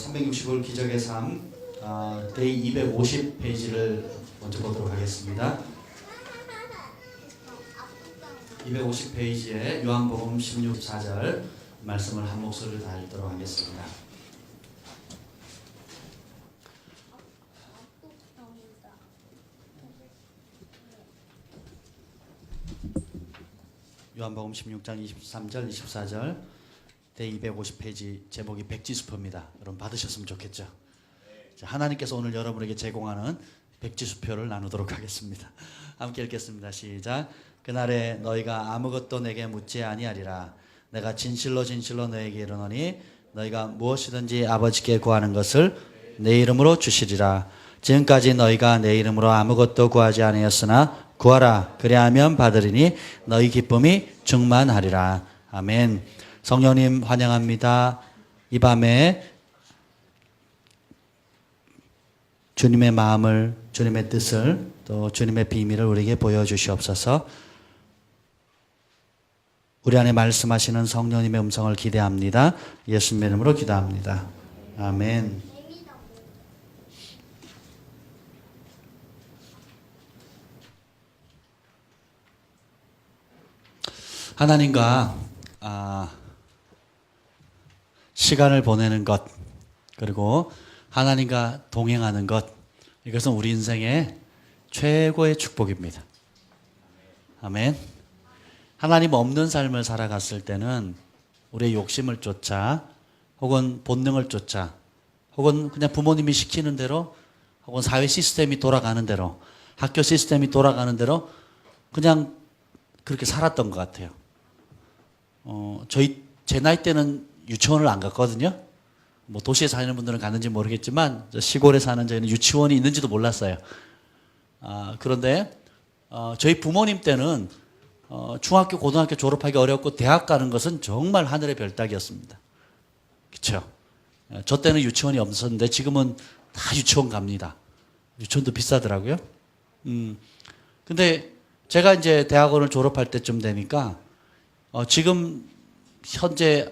365일 기적의 삶 데이 250 페이지를 먼저 보도록 하겠습니다. 250 페이지에 요한복음 16절 말씀을 한 목소리로 다 읽도록 하겠습니다. 요한복음 16장 23절 24절 데이 250페이지 제목이 백지수표입니다. 여러분 받으셨으면 좋겠죠. 자, 하나님께서 오늘 여러분에게 제공하는 백지수표를 나누도록 하겠습니다. 함께 읽겠습니다. 시작. 그날에 너희가 아무것도 내게 묻지 아니하리라. 내가 진실로 진실로 너희에게 이르노니 너희가 무엇이든지 아버지께 구하는 것을 내 이름으로 주시리라. 지금까지 너희가 내 이름으로 아무것도 구하지 아니하였으나 구하라. 그리하면 받으리니 너희 기쁨이 충만하리라. 아멘. 성령님 환영합니다. 이 밤에 주님의 마음을, 주님의 뜻을, 또 주님의 비밀을 우리에게 보여주시옵소서. 우리 안에 말씀하시는 성령님의 음성을 기대합니다. 예수님의 이름으로 기도합니다. 아멘. 하나님과 시간을 보내는 것, 그리고 하나님과 동행하는 것, 이것은 우리 인생의 최고의 축복입니다. 아멘. 하나님 없는 삶을 살아갔을 때는 우리의 욕심을 쫓아, 혹은 본능을 쫓아, 혹은 그냥 부모님이 시키는 대로, 혹은 사회 시스템이 돌아가는 대로, 학교 시스템이 돌아가는 대로 그냥 그렇게 살았던 것 같아요. 제 나이 때는 유치원을 안 갔거든요. 뭐 도시에 사는 분들은 갔는지 모르겠지만 시골에 사는 저희는 유치원이 있는지도 몰랐어요. 그런데 저희 부모님 때는 중학교, 고등학교 졸업하기 어렵고 대학 가는 것은 정말 하늘의 별 따기였습니다. 그렇죠? 저 때는 유치원이 없었는데 지금은 다 유치원 갑니다. 유치원도 비싸더라고요. 근데 제가 이제 대학원을 졸업할 때쯤 되니까 지금 현재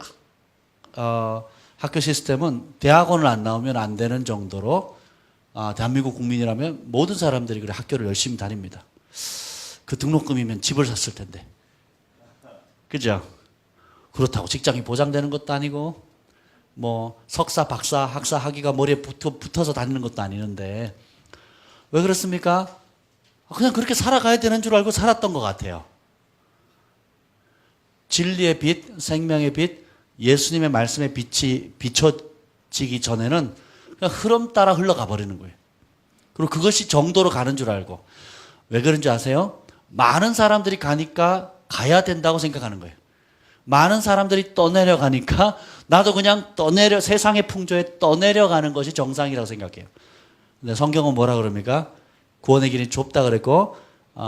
학교 시스템은 대학원을 안 나오면 안 되는 정도로 대한민국 국민이라면 모든 사람들이 그래 학교를 열심히 다닙니다. 그 등록금이면 집을 샀을 텐데. 그죠? 그렇다고 직장이 보장되는 것도 아니고 뭐 석사, 박사, 학사, 학위가 머리에 붙어서 다니는 것도 아니는데 왜 그렇습니까? 그냥 그렇게 살아가야 되는 줄 알고 살았던 것 같아요. 진리의 빛, 생명의 빛, 예수님의 말씀의 빛이 비춰지기 전에는 그냥 흐름 따라 흘러가 버리는 거예요. 그리고 그것이 정도로 가는 줄 알고. 왜 그런지 아세요? 많은 사람들이 가니까 가야 된다고 생각하는 거예요. 많은 사람들이 떠내려가니까 나도 그냥 세상의 풍조에 떠내려가는 것이 정상이라고 생각해요. 근데 성경은 뭐라 그럽니까? 구원의 길이 좁다 그랬고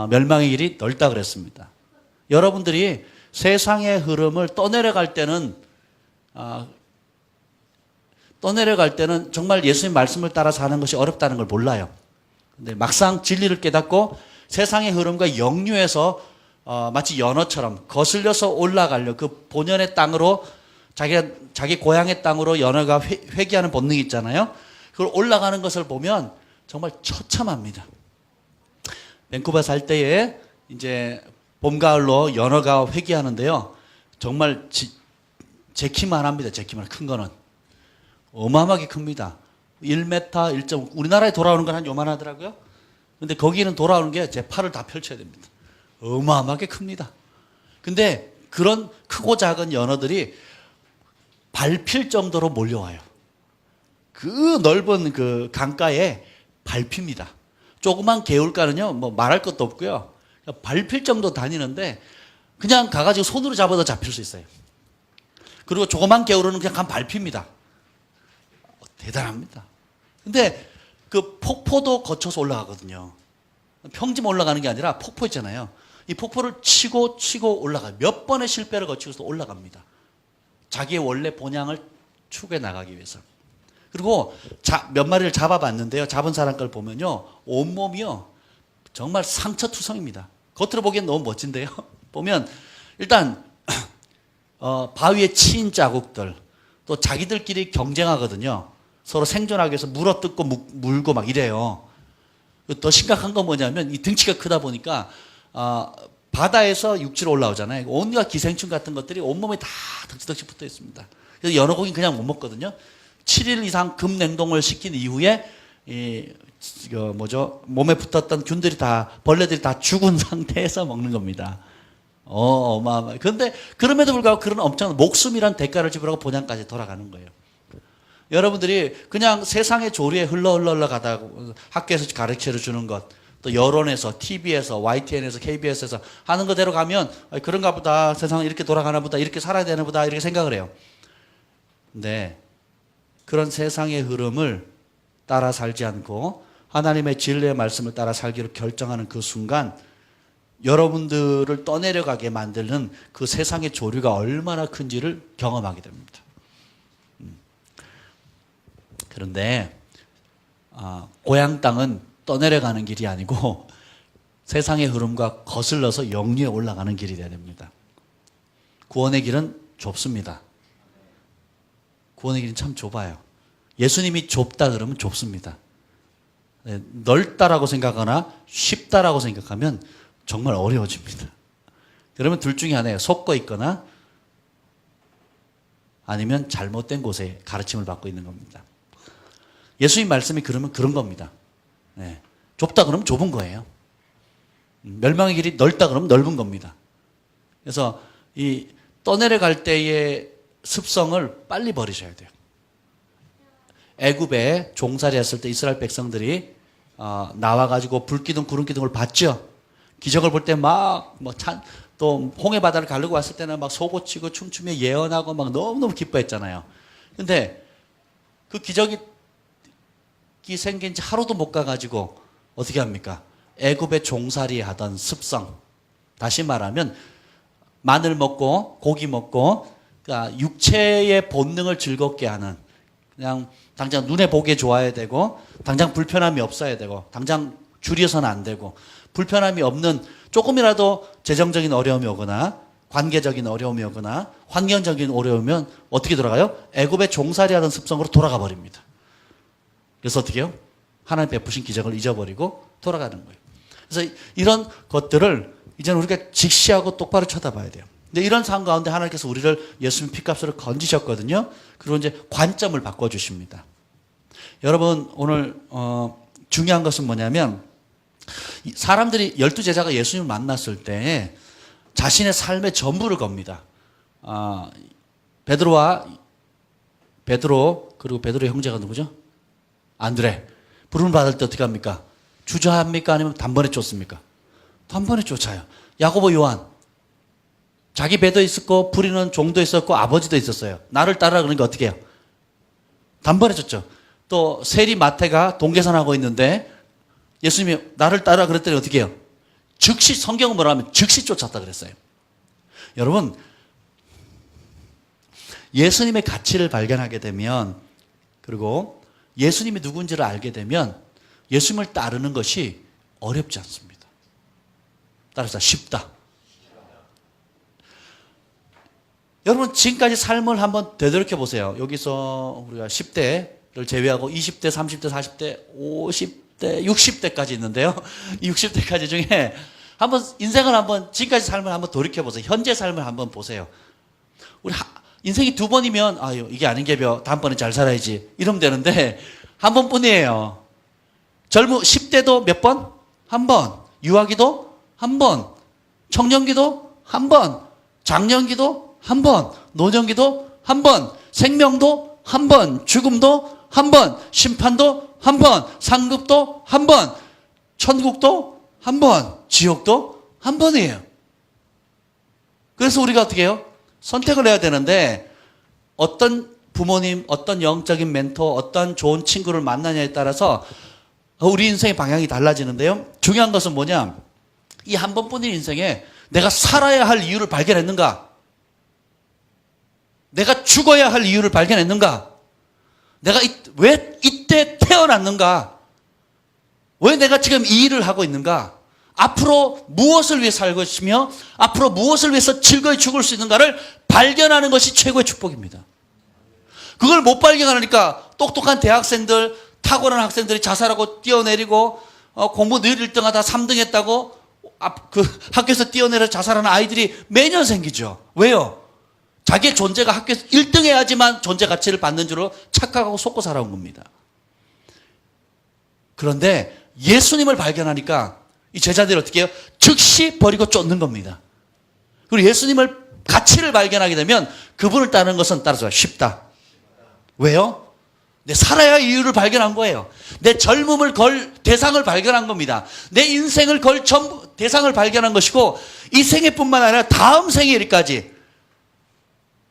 멸망의 길이 넓다 그랬습니다. 여러분들이 세상의 흐름을 떠내려갈 때는 정말 예수님 말씀을 따라 사는 것이 어렵다는 걸 몰라요. 근데 막상 진리를 깨닫고 세상의 흐름과 역류해서 마치 연어처럼 거슬려서 올라가려 그 본연의 땅으로 자기 고향의 땅으로 연어가 회귀하는 본능이 있잖아요. 그걸 올라가는 것을 보면 정말 처참합니다. 밴쿠버 살 때에 이제 봄, 가을로 연어가 회귀하는데요. 정말 제 키만 합니다. 제 키만 큰 거는. 어마어마하게 큽니다. 1m, 1.5. 우리나라에 돌아오는 건 한 요만하더라고요. 근데 거기는 돌아오는 게 제 팔을 다 펼쳐야 됩니다. 어마어마하게 큽니다. 근데 그런 크고 작은 연어들이 밟힐 정도로 몰려와요. 그 넓은 그 강가에 밟힙니다. 조그만 개울가는요, 뭐 말할 것도 없고요. 밟힐 정도 다니는데 그냥 가가지고 손으로 잡아도 잡힐 수 있어요. 그리고 조그만 개울은 그냥 간 밟힙니다. 대단합니다. 근데 그 폭포도 거쳐서 올라가거든요. 평지만 올라가는 게 아니라 폭포 있잖아요. 이 폭포를 치고 올라가요. 몇 번의 실패를 거치고서 올라갑니다. 자기의 원래 본향을 추구해 나가기 위해서. 그리고 몇 마리를 잡아봤는데요. 잡은 사람 걸 보면요. 온몸이요. 정말 상처투성입니다. 겉으로 보기엔 너무 멋진데요. 보면 일단 바위에 치인 자국들, 또 자기들끼리 경쟁하거든요. 서로 생존하기 위해서 물어뜯고 물고 막 이래요. 더 심각한 건 뭐냐면 이 등치가 크다 보니까 바다에서 육지로 올라오잖아요. 온갖 기생충 같은 것들이 온몸에 다 덕지덕지 붙어 있습니다. 그래서 연어고기는 그냥 못 먹거든요. 7일 이상 급냉동을 시킨 이후에 몸에 붙었던 균들이 벌레들이 다 죽은 상태에서 먹는 겁니다. 어마어마해. 그런데 그럼에도 불구하고 그런 엄청난 목숨이란 대가를 지불하고 본향까지 돌아가는 거예요. 여러분들이 그냥 세상의 조류에 흘러가다가 학교에서 가르쳐 주는 것, 또 여론에서, TV에서, YTN에서, KBS에서 하는 거대로 가면 그런가 보다, 세상은 이렇게 돌아가나 보다, 이렇게 살아야 되나 보다 이렇게 생각을 해요. 근데 그런 세상의 흐름을 따라 살지 않고 하나님의 진리의 말씀을 따라 살기로 결정하는 그 순간 여러분들을 떠내려가게 만드는 그 세상의 조류가 얼마나 큰지를 경험하게 됩니다. 그런데 고향 땅은 떠내려가는 길이 아니고 세상의 흐름과 거슬러서 영리에 올라가는 길이 되어야 됩니다. 구원의 길은 좁습니다. 구원의 길은 참 좁아요. 예수님이 좁다 그러면 좁습니다. 넓다라고 생각하거나 쉽다라고 생각하면 정말 어려워집니다. 그러면 둘 중에 하나예요. 속고 있거나 아니면 잘못된 곳에 가르침을 받고 있는 겁니다. 예수님 말씀이 그러면 그런 겁니다. 네. 좁다 그러면 좁은 거예요. 멸망의 길이 넓다 그러면 넓은 겁니다. 그래서 이 떠내려갈 때의 습성을 빨리 버리셔야 돼요. 애굽에 종살이 했을 때 이스라엘 백성들이 나와가지고 불기둥 구름기둥을 봤죠. 기적을 볼 때 또 홍해 바다를 가르고 왔을 때는 막 소고치고 춤추며 예언하고 막 너무너무 기뻐했잖아요. 근데 그 기적이 생긴 지 하루도 못 가가지고 어떻게 합니까? 애굽의 종살이 하던 습성, 다시 말하면 마늘 먹고 고기 먹고 그러니까 육체의 본능을 즐겁게 하는, 그냥 당장 눈에 보기에 좋아야 되고 당장 불편함이 없어야 되고 당장 줄여서는 안 되고 불편함이 없는, 조금이라도 재정적인 어려움이 오거나 관계적인 어려움이 오거나 환경적인 어려움이면 어떻게 돌아가요? 애굽의 종살이 하던 습성으로 돌아가 버립니다. 그래서 어떻게 해요? 하나님 베푸신 기적을 잊어버리고 돌아가는 거예요. 그래서 이런 것들을 이제는 우리가 직시하고 똑바로 쳐다봐야 돼요. 근데 이런 상황 가운데 하나님께서 우리를 예수님 피값으로 건지셨거든요. 그리고 이제 관점을 바꿔주십니다. 여러분, 오늘 중요한 것은 뭐냐면, 사람들이 12제자가 예수님을 만났을 때 자신의 삶의 전부를 겁니다. 베드로 그리고 베드로의 형제가 누구죠? 안드레. 부름을 받을 때 어떻게 합니까? 주저합니까? 아니면 단번에 쫓습니까? 단번에 쫓아요. 야고보, 요한. 자기 배도 있었고 부리는 종도 있었고 아버지도 있었어요. 나를 따르라 그러니까 어떻게 해요? 단번에 쫓죠. 또 세리 마태가 동계산하고 있는데 예수님이 나를 따르라 그랬더니 어떻게 해요? 즉시, 성경은 뭐라 하면 즉시 쫓았다 그랬어요. 여러분, 예수님의 가치를 발견하게 되면, 그리고 예수님이 누군지를 알게 되면 예수님을 따르는 것이 어렵지 않습니다. 따라서 쉽다. 여러분, 지금까지 삶을 한번 되돌이켜 보세요. 여기서 우리가 10대를 제외하고 20대, 30대, 40대, 50대, 60대까지 있는데요. 이 60대까지 중에 한번 인생을 한번, 지금까지 삶을 한번 돌이켜 보세요. 현재 삶을 한번 보세요. 우리 인생이 두 번이면 이게 아닌 게벼, 다음번에 잘 살아야지 이러면 되는데 한 번뿐이에요. 10대도 몇 번? 한 번. 유아기도 한 번. 청년기도 한 번. 장년기도 한 번. 노년기도 한 번. 생명도 한 번. 죽음도 한 번. 심판도 한 번. 상급도 한 번. 천국도 한 번. 지옥도 한 번이에요. 그래서 우리가 어떻게 해요? 선택을 해야 되는데, 어떤 부모님, 어떤 영적인 멘토, 어떤 좋은 친구를 만나냐에 따라서 우리 인생의 방향이 달라지는데요. 중요한 것은 뭐냐? 이 한 번뿐인 인생에 내가 살아야 할 이유를 발견했는가? 내가 죽어야 할 이유를 발견했는가? 내가 왜 이때 태어났는가? 왜 내가 지금 이 일을 하고 있는가? 앞으로 무엇을 위해 살 것이며 앞으로 무엇을 위해서 즐거이 죽을 수 있는가를 발견하는 것이 최고의 축복입니다. 그걸 못 발견하니까 똑똑한 대학생들, 탁월한 학생들이 자살하고 뛰어내리고 공부 늘 1등하다 3등 했다고 그 학교에서 뛰어내려 자살하는 아이들이 매년 생기죠. 왜요? 자기의 존재가 학교에서 1등 해야지만 존재 가치를 받는 줄로 착각하고 속고 살아온 겁니다. 그런데 예수님을 발견하니까 이 제자들이 어떻게 해요? 즉시 버리고 쫓는 겁니다. 그리고 예수님을 가치를 발견하게 되면 그분을 따르는 것은 따라서 쉽다. 왜요? 내 살아야 할 이유를 발견한 거예요. 내 젊음을 걸 대상을 발견한 겁니다. 내 인생을 걸 전부 대상을 발견한 것이고 이 생애뿐만 아니라 다음 생일까지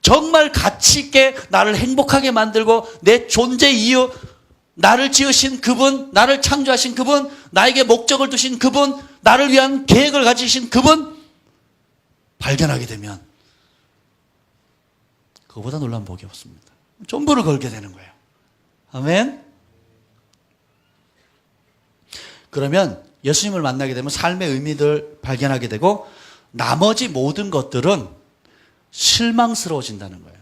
정말 가치 있게 나를 행복하게 만들고 내 존재 이유, 나를 지으신 그분, 나를 창조하신 그분, 나에게 목적을 두신 그분, 나를 위한 계획을 가지신 그분 발견하게 되면 그거보다 놀라운 복이 없습니다. 전부를 걸게 되는 거예요. 아멘. 그러면 예수님을 만나게 되면 삶의 의미를 발견하게 되고 나머지 모든 것들은 실망스러워진다는 거예요.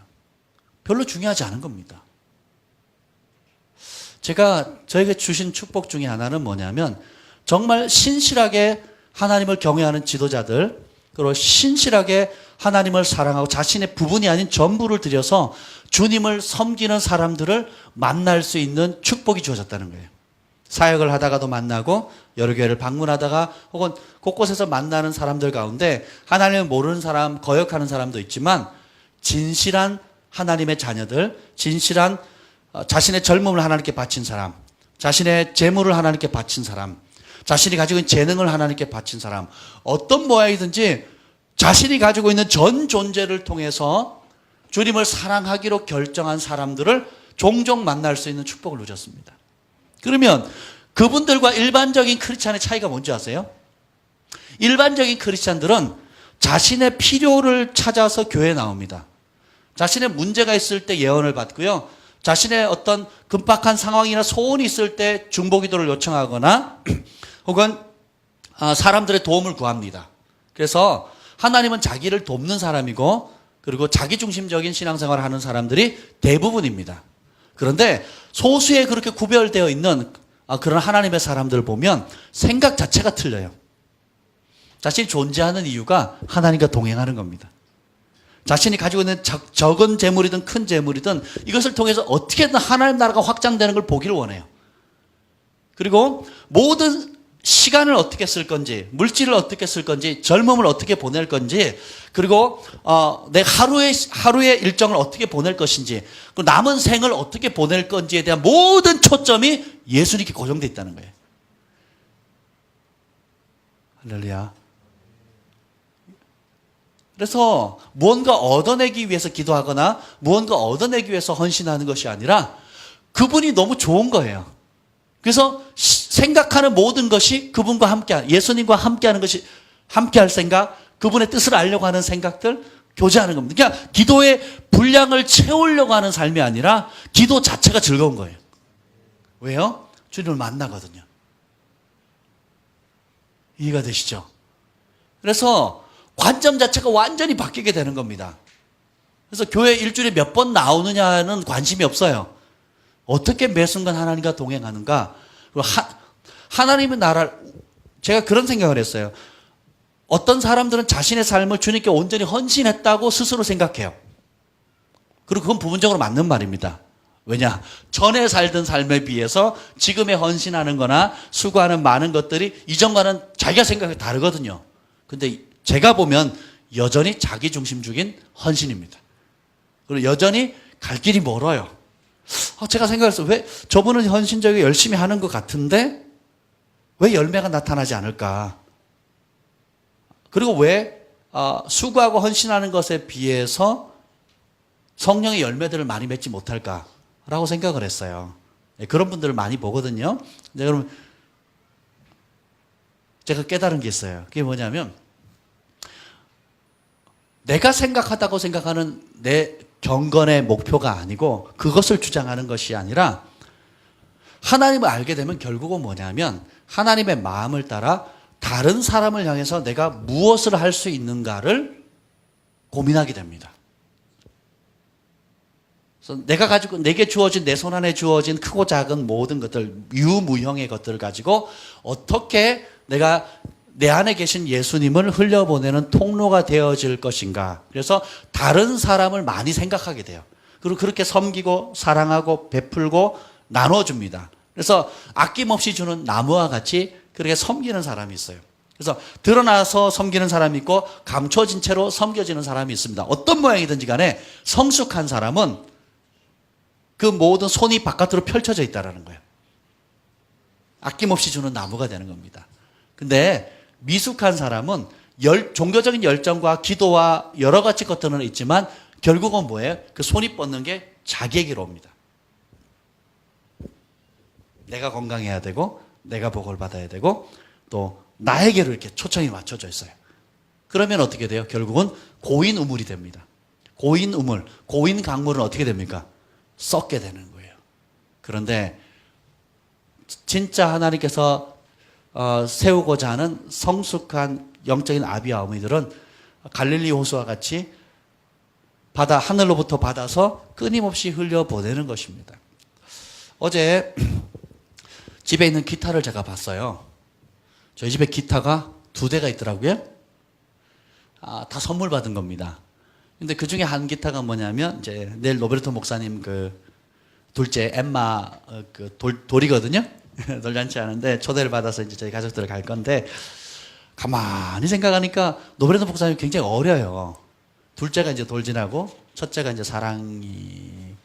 별로 중요하지 않은 겁니다. 제가 저에게 주신 축복 중에 하나는 뭐냐면 정말 신실하게 하나님을 경외하는 지도자들, 그리고 신실하게 하나님을 사랑하고 자신의 부분이 아닌 전부를 들여서 주님을 섬기는 사람들을 만날 수 있는 축복이 주어졌다는 거예요. 사역을 하다가도 만나고 여러 교회를 방문하다가 혹은 곳곳에서 만나는 사람들 가운데 하나님을 모르는 사람, 거역하는 사람도 있지만 진실한 하나님의 자녀들, 진실한 자신의 젊음을 하나님께 바친 사람, 자신의 재물을 하나님께 바친 사람, 자신이 가지고 있는 재능을 하나님께 바친 사람, 어떤 모양이든지 자신이 가지고 있는 전 존재를 통해서 주님을 사랑하기로 결정한 사람들을 종종 만날 수 있는 축복을 누렸습니다. 그러면 그분들과 일반적인 크리스찬의 차이가 뭔지 아세요? 일반적인 크리스찬들은 자신의 필요를 찾아서 교회에 나옵니다. 자신의 문제가 있을 때 예언을 받고요. 자신의 어떤 급박한 상황이나 소원이 있을 때 중보기도를 요청하거나 혹은 사람들의 도움을 구합니다. 그래서 하나님은 자기를 돕는 사람이고 그리고 자기중심적인 신앙생활을 하는 사람들이 대부분입니다. 그런데 소수에 그렇게 구별되어 있는 그런 하나님의 사람들을 보면 생각 자체가 틀려요. 자신이 존재하는 이유가 하나님과 동행하는 겁니다. 자신이 가지고 있는 적은 재물이든 큰 재물이든 이것을 통해서 어떻게든 하나님 나라가 확장되는 걸 보기를 원해요. 그리고 모든 시간을 어떻게 쓸 건지, 물질을 어떻게 쓸 건지, 젊음을 어떻게 보낼 건지, 그리고 내 하루의 일정을 어떻게 보낼 것인지, 그리고 남은 생을 어떻게 보낼 건지에 대한 모든 초점이 예수님께 고정되어 있다는 거예요. 할렐루야. 그래서 무언가 얻어내기 위해서 기도하거나 무언가 얻어내기 위해서 헌신하는 것이 아니라 그분이 너무 좋은 거예요. 그래서 생각하는 모든 것이 그분과 함께, 예수님과 함께하는 것이, 함께할 생각, 그분의 뜻을 알려고 하는 생각들, 교제하는 겁니다. 그러니까 기도의 분량을 채우려고 하는 삶이 아니라 기도 자체가 즐거운 거예요. 왜요? 주님을 만나거든요. 이해가 되시죠? 그래서 관점 자체가 완전히 바뀌게 되는 겁니다. 그래서 교회 일주일에 몇 번 나오느냐는 관심이 없어요. 어떻게 매 순간 하나님과 동행하는가? 하나님의 나라를, 제가 그런 생각을 했어요. 어떤 사람들은 자신의 삶을 주님께 온전히 헌신했다고 스스로 생각해요. 그리고 그건 부분적으로 맞는 말입니다. 왜냐? 전에 살던 삶에 비해서 지금에 헌신하는 거나 수고하는 많은 것들이 이전과는 자기가 생각이 다르거든요. 근데 제가 보면 여전히 자기중심적인 헌신입니다. 그리고 여전히 갈 길이 멀어요. 제가 생각했어요. 왜 저분은 헌신적이게 열심히 하는 것 같은데 왜 열매가 나타나지 않을까? 그리고 왜 수고하고 헌신하는 것에 비해서 성령의 열매들을 많이 맺지 못할까라고 생각을 했어요. 그런 분들을 많이 보거든요. 근데 그러면 제가 깨달은 게 있어요. 그게 뭐냐면 내가 생각하다고 생각하는 내 경건의 목표가 아니고 그것을 주장하는 것이 아니라 하나님을 알게 되면 결국은 뭐냐면 하나님의 마음을 따라 다른 사람을 향해서 내가 무엇을 할 수 있는가를 고민하게 됩니다. 그래서 내게 주어진, 내 손 안에 주어진 크고 작은 모든 것들, 유무형의 것들을 가지고 어떻게 내가 내 안에 계신 예수님을 흘려보내는 통로가 되어질 것인가. 그래서 다른 사람을 많이 생각하게 돼요. 그리고 그렇게 섬기고 사랑하고 베풀고 나눠줍니다. 그래서 아낌없이 주는 나무와 같이 그렇게 섬기는 사람이 있어요. 그래서 드러나서 섬기는 사람이 있고 감춰진 채로 섬겨지는 사람이 있습니다. 어떤 모양이든지 간에 성숙한 사람은 그 모든 손이 바깥으로 펼쳐져 있다는 거예요. 아낌없이 주는 나무가 되는 겁니다. 근데 미숙한 사람은 종교적인 열정과 기도와 여러 가지 것들은 있지만 결국은 뭐예요? 그 손이 뻗는 게 자기에게로 옵니다. 내가 건강해야 되고 내가 복을 받아야 되고 또 나에게로 이렇게 초점이 맞춰져 있어요. 그러면 어떻게 돼요? 결국은 고인 우물이 됩니다. 고인 우물, 고인 강물은 어떻게 됩니까? 썩게 되는 거예요. 그런데 진짜 하나님께서 세우고자 하는 성숙한 영적인 아비와 어머니들은 갈릴리 호수와 같이 하늘로부터 받아서 끊임없이 흘려보내는 것입니다. 어제 집에 있는 기타를 제가 봤어요. 저희 집에 기타가 2대가 있더라고요. 다 선물 받은 겁니다. 근데 그 중에 한 기타가 뭐냐면, 이제 내일 로베르토 목사님 둘째 엠마 돌이거든요. 돌잔치 하는데 초대를 받아서 이제 저희 가족들 갈 건데, 가만히 생각하니까 노베르토 목사님이 굉장히 어려요. 둘째가 이제 돌진하고 첫째가 이제 사랑이니까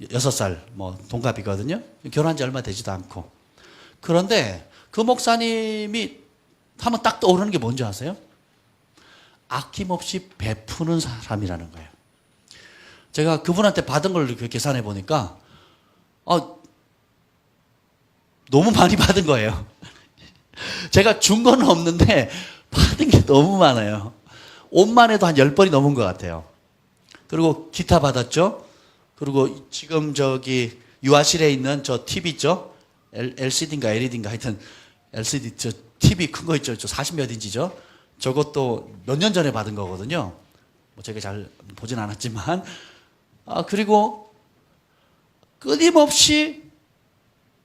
6살 동갑이거든요. 결혼한 지 얼마 되지도 않고. 그런데 그 목사님이 하면 딱 떠오르는 게 뭔지 아세요? 아낌없이 베푸는 사람이라는 거예요. 제가 그분한테 받은 걸 이렇게 계산해 보니까 너무 많이 받은 거예요. 제가 준 건 없는데 받은 게 너무 많아요. 옷만 해도 한 10벌이 넘은 것 같아요. 그리고 기타 받았죠. 그리고 지금 저기 유아실에 있는 저 TV 있죠. LCD인가 LED인가 하여튼 LCD 저 TV 큰 거 있죠. 저 40몇 인치죠. 저것도 몇 년 전에 받은 거거든요. 제가 잘 보진 않았지만. 그리고 끊임없이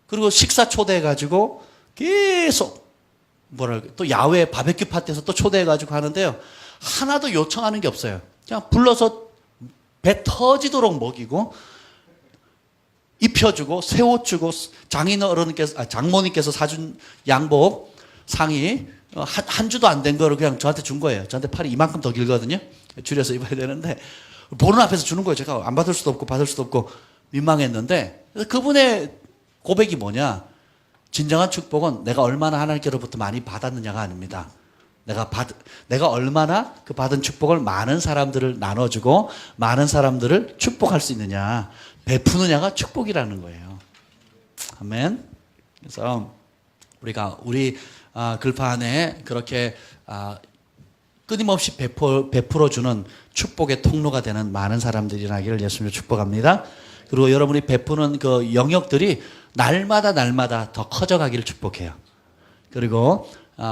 그리고 식사 초대해가지고 계속 또 야외 바베큐 파티에서 또 초대해가지고 하는데요. 하나도 요청하는 게 없어요. 그냥 불러서 배 터지도록 먹이고 입혀주고 새 옷 주고 장모님께서 사준 양복 상의 한 주도 안 된 거를 그냥 저한테 준 거예요. 저한테 팔이 이만큼 더 길거든요. 줄여서 입어야 되는데 보는 앞에서 주는 거예요. 제가 안 받을 수도 없고 받을 수도 없고 민망했는데 그분의 고백이 뭐냐? 진정한 축복은 내가 얼마나 하나님께로부터 많이 받았느냐가 아닙니다. 내가 얼마나 그 받은 축복을 많은 사람들을 나눠주고 많은 사람들을 축복할 수 있느냐, 베푸느냐가 축복이라는 거예요. 아멘. 그래서 우리 글파 안에 그렇게 끊임없이 베풀어주는 축복의 통로가 되는 많은 사람들이 나기를 예수님으로 축복합니다. 그리고 여러분이 베푸는 그 영역들이 날마다 더 커져가기를 축복해요. 그리고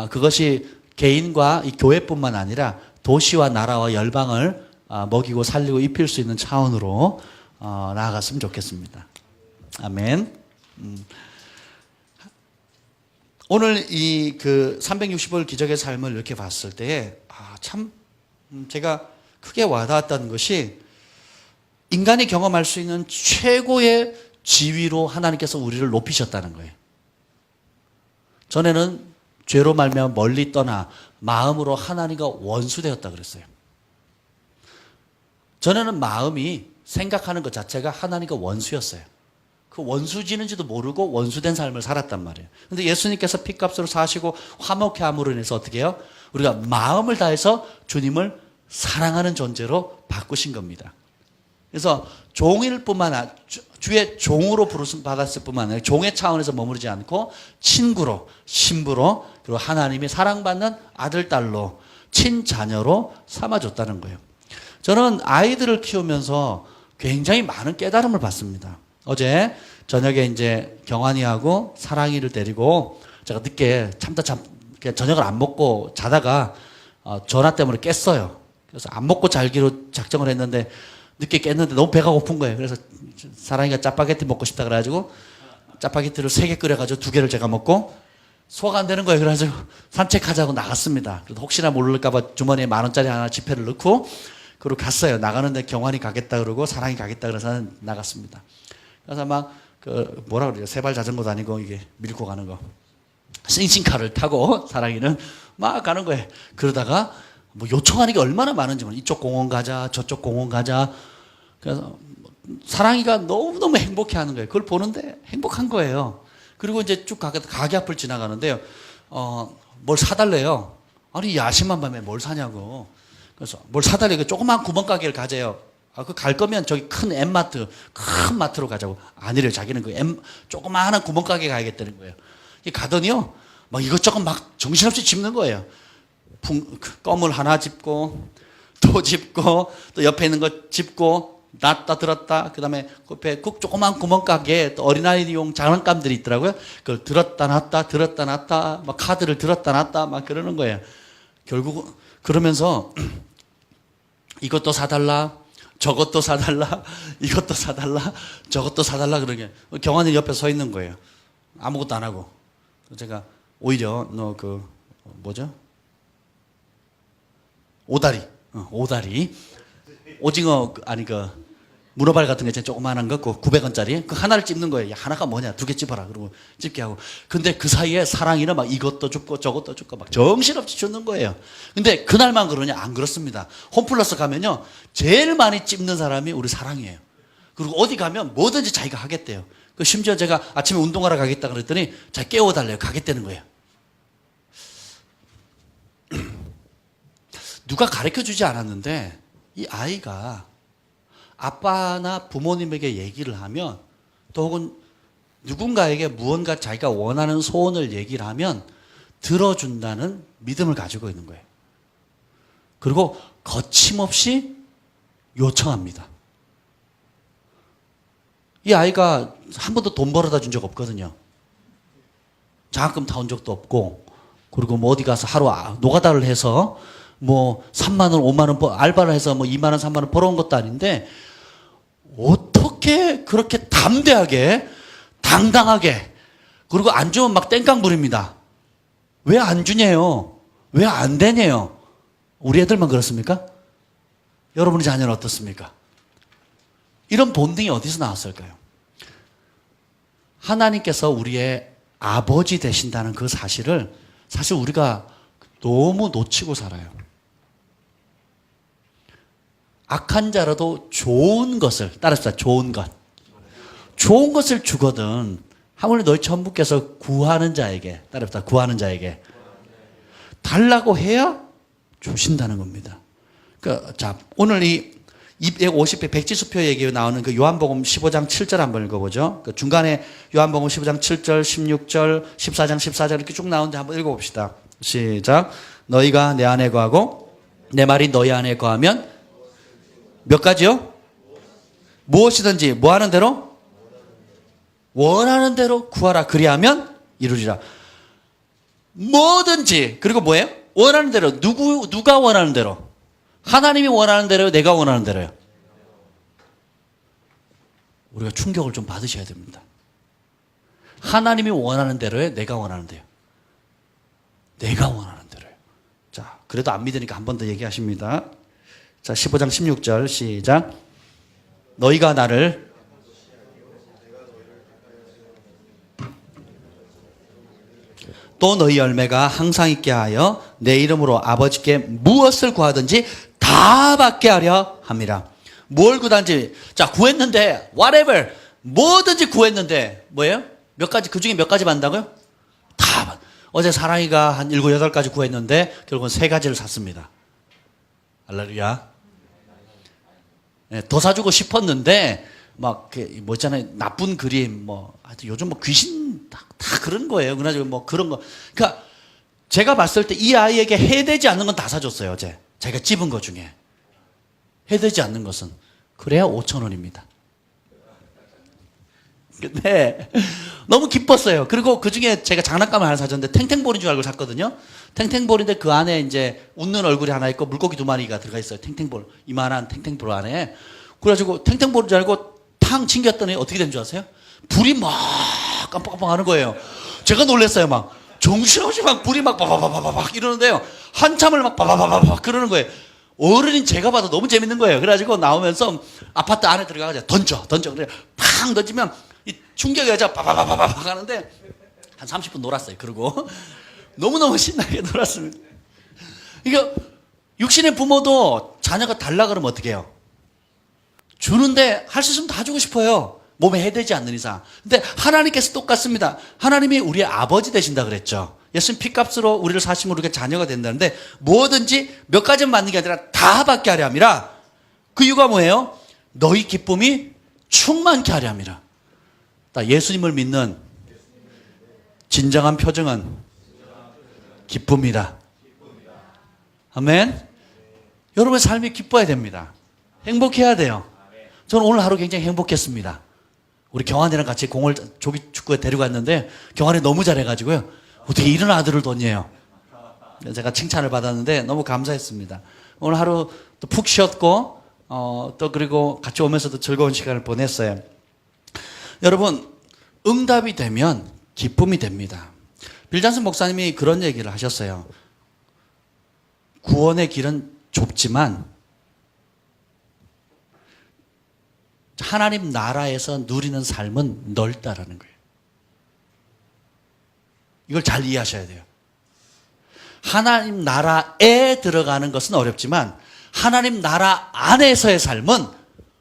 그것이 개인과 이 교회뿐만 아니라 도시와 나라와 열방을 먹이고 살리고 입힐 수 있는 차원으로 나아갔으면 좋겠습니다. 아멘. 오늘 이 365일 기적의 삶을 이렇게 봤을 때에 참 제가 크게 와닿았던 것이 인간이 경험할 수 있는 최고의 지위로 하나님께서 우리를 높이셨다는 거예요. 전에는 죄로 말미암아 멀리 떠나 마음으로 하나님과 원수되었다 그랬어요. 전에는 마음이 생각하는 것 자체가 하나님과 원수였어요. 그 원수지는지도 모르고 원수된 삶을 살았단 말이에요. 그런데 예수님께서 피값으로 사시고 화목케 함으로 인해서 어떻게 해요? 우리가 마음을 다해서 주님을 사랑하는 존재로 바꾸신 겁니다. 그래서 종일 뿐만 아니라 주의 종으로 부르심 받았을 뿐만 아니라 종의 차원에서 머무르지 않고 친구로, 신부로, 그리고 하나님이 사랑받는 아들, 딸로, 친자녀로 삼아줬다는 거예요. 저는 아이들을 키우면서 굉장히 많은 깨달음을 받습니다. 어제 저녁에 이제 경환이하고 사랑이를 데리고 제가 늦게 저녁을 안 먹고 자다가 전화 때문에 깼어요. 그래서 안 먹고 자기로 작정을 했는데 늦게 깼는데 너무 배가 고픈 거예요. 그래서 사랑이가 짜파게티 먹고 싶다 그래가지고 짜파게티를 3개 끓여가지고 2개를 제가 먹고 소화가 안 되는 거예요. 그래가지고 산책하자고 나갔습니다. 그래도 혹시나 모를까봐 주머니에 10,000원짜리 하나 지폐를 넣고 그리고 갔어요. 나가는데 경환이 가겠다 그러고 사랑이 가겠다 그래서 나갔습니다. 그래서 막 뭐라 그래요? 세발 자전거도 아니고 이게 밀고 가는 거. 싱싱카를 타고 사랑이는 막 가는 거예요. 그러다가 뭐 요청하는 게 얼마나 많은지 몰라요. 이쪽 공원 가자, 저쪽 공원 가자. 그래서 사랑이가 너무너무 행복해 하는 거예요. 그걸 보는데 행복한 거예요. 그리고 이제 쭉 가게 앞을 지나가는데요. 뭘 사달래요. 아니, 야심한 밤에 뭘 사냐고. 그래서 뭘 사달래요. 조그만 구멍가게를 가재요. 그 갈 거면 저기 큰 M마트, 큰 마트로 가자고. 아니래요. 자기는 그 조그마한 구멍가게 가야겠다는 거예요. 가더니요. 막 이것저것 막 정신없이 짚는 거예요. 껌을 하나 짚고, 또 짚고, 또 옆에 있는 거 짚고, 놨다 들었다. 그 다음에 옆에 조그만 구멍가게에 또 어린아이용 장난감들이 있더라고요. 그걸 들었다 놨다, 들었다 놨다, 막 카드를 들었다 놨다, 막 그러는 거예요. 결국, 그러면서 이것도 사달라, 저것도 사달라, 이것도 사달라, 저것도 사달라, 그러게. 경환이 옆에 서 있는 거예요. 아무것도 안 하고. 제가 오히려 뭐죠? 오다리. 오징어, 문어발 같은 거 조그만한 거, 900원짜리. 그 하나를 찝는 거예요. 야, 하나가 뭐냐? 2개 찝어라. 그러고 찝게 하고. 근데 그 사이에 사랑이는 막 이것도 줍고 저것도 줍고 막 정신없이 주는 거예요. 근데 그날만 그러냐? 안 그렇습니다. 홈플러스 가면요. 제일 많이 찝는 사람이 우리 사랑이에요. 그리고 어디 가면 뭐든지 자기가 하겠대요. 심지어 제가 아침에 운동하러 가겠다 그랬더니 자기 깨워달래요. 가겠다는 거예요. 누가 가르쳐 주지 않았는데 이 아이가 아빠나 부모님에게 얘기를 하면 또 혹은 누군가에게 무언가 자기가 원하는 소원을 얘기를 하면 들어준다는 믿음을 가지고 있는 거예요. 그리고 거침없이 요청합니다. 이 아이가 한 번도 돈 벌어다 준 적 없거든요. 장학금 타온 적도 없고, 그리고 뭐 어디 가서 하루 노가다를 해서 뭐 3만 원, 5만 원 알바를 해서 뭐 2만 원, 3만 원 벌어온 것도 아닌데 어떻게 그렇게 담대하게, 당당하게, 그리고 안 주면 막 땡깡 부립니다. 왜 안 주냐요? 왜 안 되냐요? 우리 애들만 그렇습니까? 여러분의 자녀는 어떻습니까? 이런 본능이 어디서 나왔을까요? 하나님께서 우리의 아버지 되신다는 그 사실을 사실 우리가 너무 놓치고 살아요. 악한 자라도 좋은 것을, 따라합시다. 좋은 것. 좋은 것을 주거든. 하물며 너희 천부께서 구하는 자에게, 따라합시다. 구하는 자에게 달라고 해야 주신다는 겁니다. 자, 오늘 이 250회 백지수표 얘기에 나오는 그 요한복음 15장 7절 한번 읽어보죠. 그 중간에 요한복음 15장 7절, 16절, 14장 14절 이렇게 쭉 나오는데 한번 읽어봅시다. 시작. 너희가 내 안에 거하고 내 말이 너희 안에 거하면 몇 가지요? 무엇이든지 뭐 하는 대로? 원하는 대로 구하라. 그리하면 이루리라. 뭐든지. 그리고 뭐예요? 원하는 대로. 누가 원하는 대로? 하나님이 원하는 대로요? 내가 원하는 대로요? 우리가 충격을 좀 받으셔야 됩니다. 하나님이 원하는 대로요? 내가 원하는 대로요? 내가 원하는 대로요. 자, 그래도 안 믿으니까 한 번 더 얘기하십니다. 자, 15장 16절 시작. 너희가 나를 또 너희 열매가 항상 있게 하여 내 이름으로 아버지께 무엇을 구하든지 다 받게 하려 함이라. 뭘 구하든지. 자, 구했는데 whatever 뭐든지 구했는데 뭐예요? 몇 가지, 그 중에 몇 가지 받는다고요? 다 받. 어제 사랑이가 한 7, 8가지 구했는데 결국은 3가지를 샀습니다. 할렐루야. 네, 더 사주고 싶었는데 막 뭐 있잖아요. 나쁜 그림 뭐 하여튼 요즘 뭐 귀신 다 그런 거예요. 그래가지고 뭐 그런 거. 그러니까 제가 봤을 때 이 아이에게 해되지 않는 건 다 사줬어요. 어제 제가 찝은 거 중에 해되지 않는 것은 그래야 5,000원입니다. 근데 너무 기뻤어요. 그리고 그 중에 제가 장난감을 하나 사줬는데 탱탱볼인 줄 알고 샀거든요. 탱탱볼인데 그 안에 이제 웃는 얼굴이 하나 있고 물고기 2마리가 들어가 있어요. 탱탱볼, 이만한 탱탱볼 안에. 그래가지고 탱탱 보는 줄 알고 탕 챙겼더니 어떻게 된 줄 아세요? 불이 막 깜빡깜빡 하는 거예요. 제가 놀랐어요. 막 정신없이 막 불이 막 바바바바박 이러는데요. 한참을 막 바바바바박 그러는 거예요. 어른인 제가 봐도 너무 재밌는 거예요. 그래가지고 나오면서 아파트 안에 들어가서 던져. 그래 팡 던지면 이 충격이 여자 바바바바박 하는데 한 30분 놀았어요. 그러고 너무너무 신나게 놀았습니다. 이게 육신의 부모도 자녀가 달라 그러면 어떻게 해요? 주는데 할 수 있으면 다 주고 싶어요. 몸에 해되지 않는 이상. 근데 하나님께서 똑같습니다. 하나님이 우리의 아버지 되신다 그랬죠. 예수님 피값으로 우리를 사심으로 우리가 자녀가 된다는데 뭐든지 몇 가지만 받는 게 아니라 다 받게 하려 함이라. 그 이유가 뭐예요? 너희 기쁨이 충만케 하려 함이라. 예수님을 믿는 진정한 표정은 기쁨이다. 아멘. 여러분의 삶이 기뻐야 됩니다. 행복해야 돼요. 저는 오늘 하루 굉장히 행복했습니다. 우리 경환이랑 같이 공을 조기축구에 데려갔는데 경환이 너무 잘해가지고요. 어떻게 이런 아들을 뒀냐요. 제가 칭찬을 받았는데 너무 감사했습니다. 오늘 하루 또 푹 쉬었고 또 그리고 같이 오면서도 즐거운 시간을 보냈어요. 여러분 응답이 되면 기쁨이 됩니다. 빌 잔슨 목사님이 그런 얘기를 하셨어요. 구원의 길은 좁지만 하나님 나라에서 누리는 삶은 넓다라는 거예요. 이걸 잘 이해하셔야 돼요. 하나님 나라에 들어가는 것은 어렵지만 하나님 나라 안에서의 삶은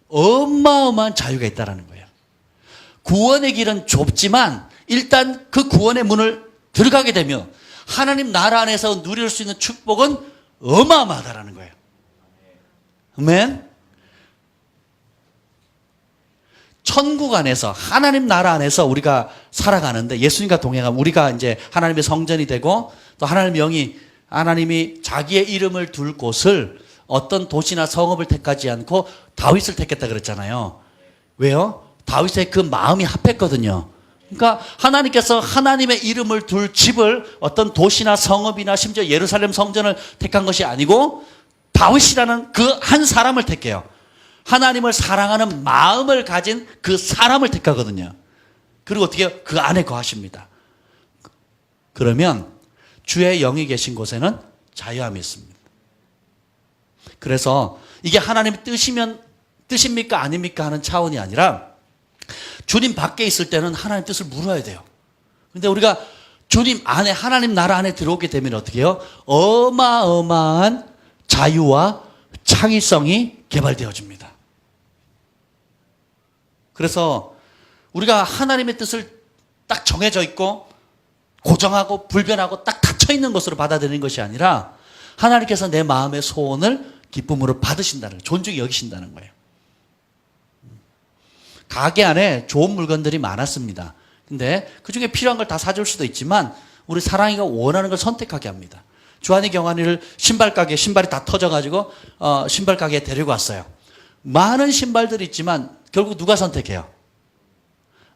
어마어마한 자유가 있다는 거예요. 구원의 길은 좁지만 일단 그 구원의 문을 들어가게 되면 하나님 나라 안에서 누릴 수 있는 축복은 어마어마하다는 거예요. 아멘. 천국 안에서 하나님 나라 안에서 우리가 살아가는데 예수님과 동행하면 우리가 이제 하나님의 성전이 되고 또 하나님이 자기의 이름을 둘 곳을 어떤 도시나 성읍을 택하지 않고 다윗을 택했다 그랬잖아요. 왜요? 다윗의 그 마음이 합했거든요. 그러니까 하나님께서 하나님의 이름을 둘 집을 어떤 도시나 성읍이나 심지어 예루살렘 성전을 택한 것이 아니고 다윗이라는 그 한 사람을 택해요. 하나님을 사랑하는 마음을 가진 그 사람을 택하거든요. 그리고 어떻게 해요? 그 안에 거하십니다. 그러면 주의 영이 계신 곳에는 자유함이 있습니다. 그래서 이게 하나님의 뜻입니까 아닙니까 하는 차원이 아니라 주님 밖에 있을 때는 하나님 뜻을 물어야 돼요. 근데 우리가 주님 안에 하나님 나라 안에 들어오게 되면 어떻게 해요? 어마어마한 자유와 창의성이 개발되어집니다. 그래서 우리가 하나님의 뜻을 딱 정해져 있고 고정하고 불변하고 딱 닫혀 있는 것으로 받아들이는 것이 아니라 하나님께서 내 마음의 소원을 기쁨으로 받으신다는 거예요. 존중히 여기신다는 거예요. 가게 안에 좋은 물건들이 많았습니다. 근데 그중에 필요한 걸 다 사줄 수도 있지만 우리 사랑이가 원하는 걸 선택하게 합니다. 주한이 경환이를 신발이 다 터져가지고 신발 가게에 데리고 왔어요. 많은 신발들이 있지만 결국 누가 선택해요?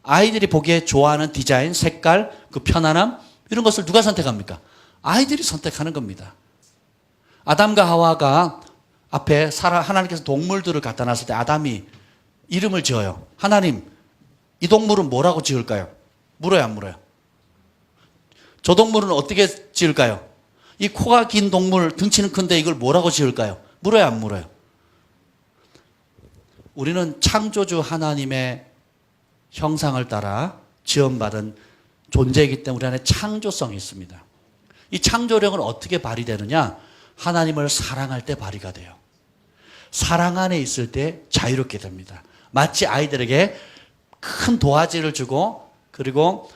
아이들이 보기에 좋아하는 디자인, 색깔, 그 편안함 이런 것을 누가 선택합니까? 아이들이 선택하는 겁니다. 아담과 하와가 앞에 하나님께서 동물들을 갖다 놨을 때 아담이 이름을 지어요. 하나님, 이 동물은 뭐라고 지을까요? 물어요, 안 물어요? 저 동물은 어떻게 지을까요? 이 코가 긴 동물, 등치는 큰데 이걸 뭐라고 지을까요? 물어요, 안 물어요? 우리는 창조주 하나님의 형상을 따라 지원받은 존재이기 때문에 우리 안에 창조성이 있습니다. 이 창조력은 어떻게 발휘되느냐? 하나님을 사랑할 때 발휘가 돼요. 사랑 안에 있을 때 자유롭게 됩니다. 마치 아이들에게 큰 도화지를 주고 그리고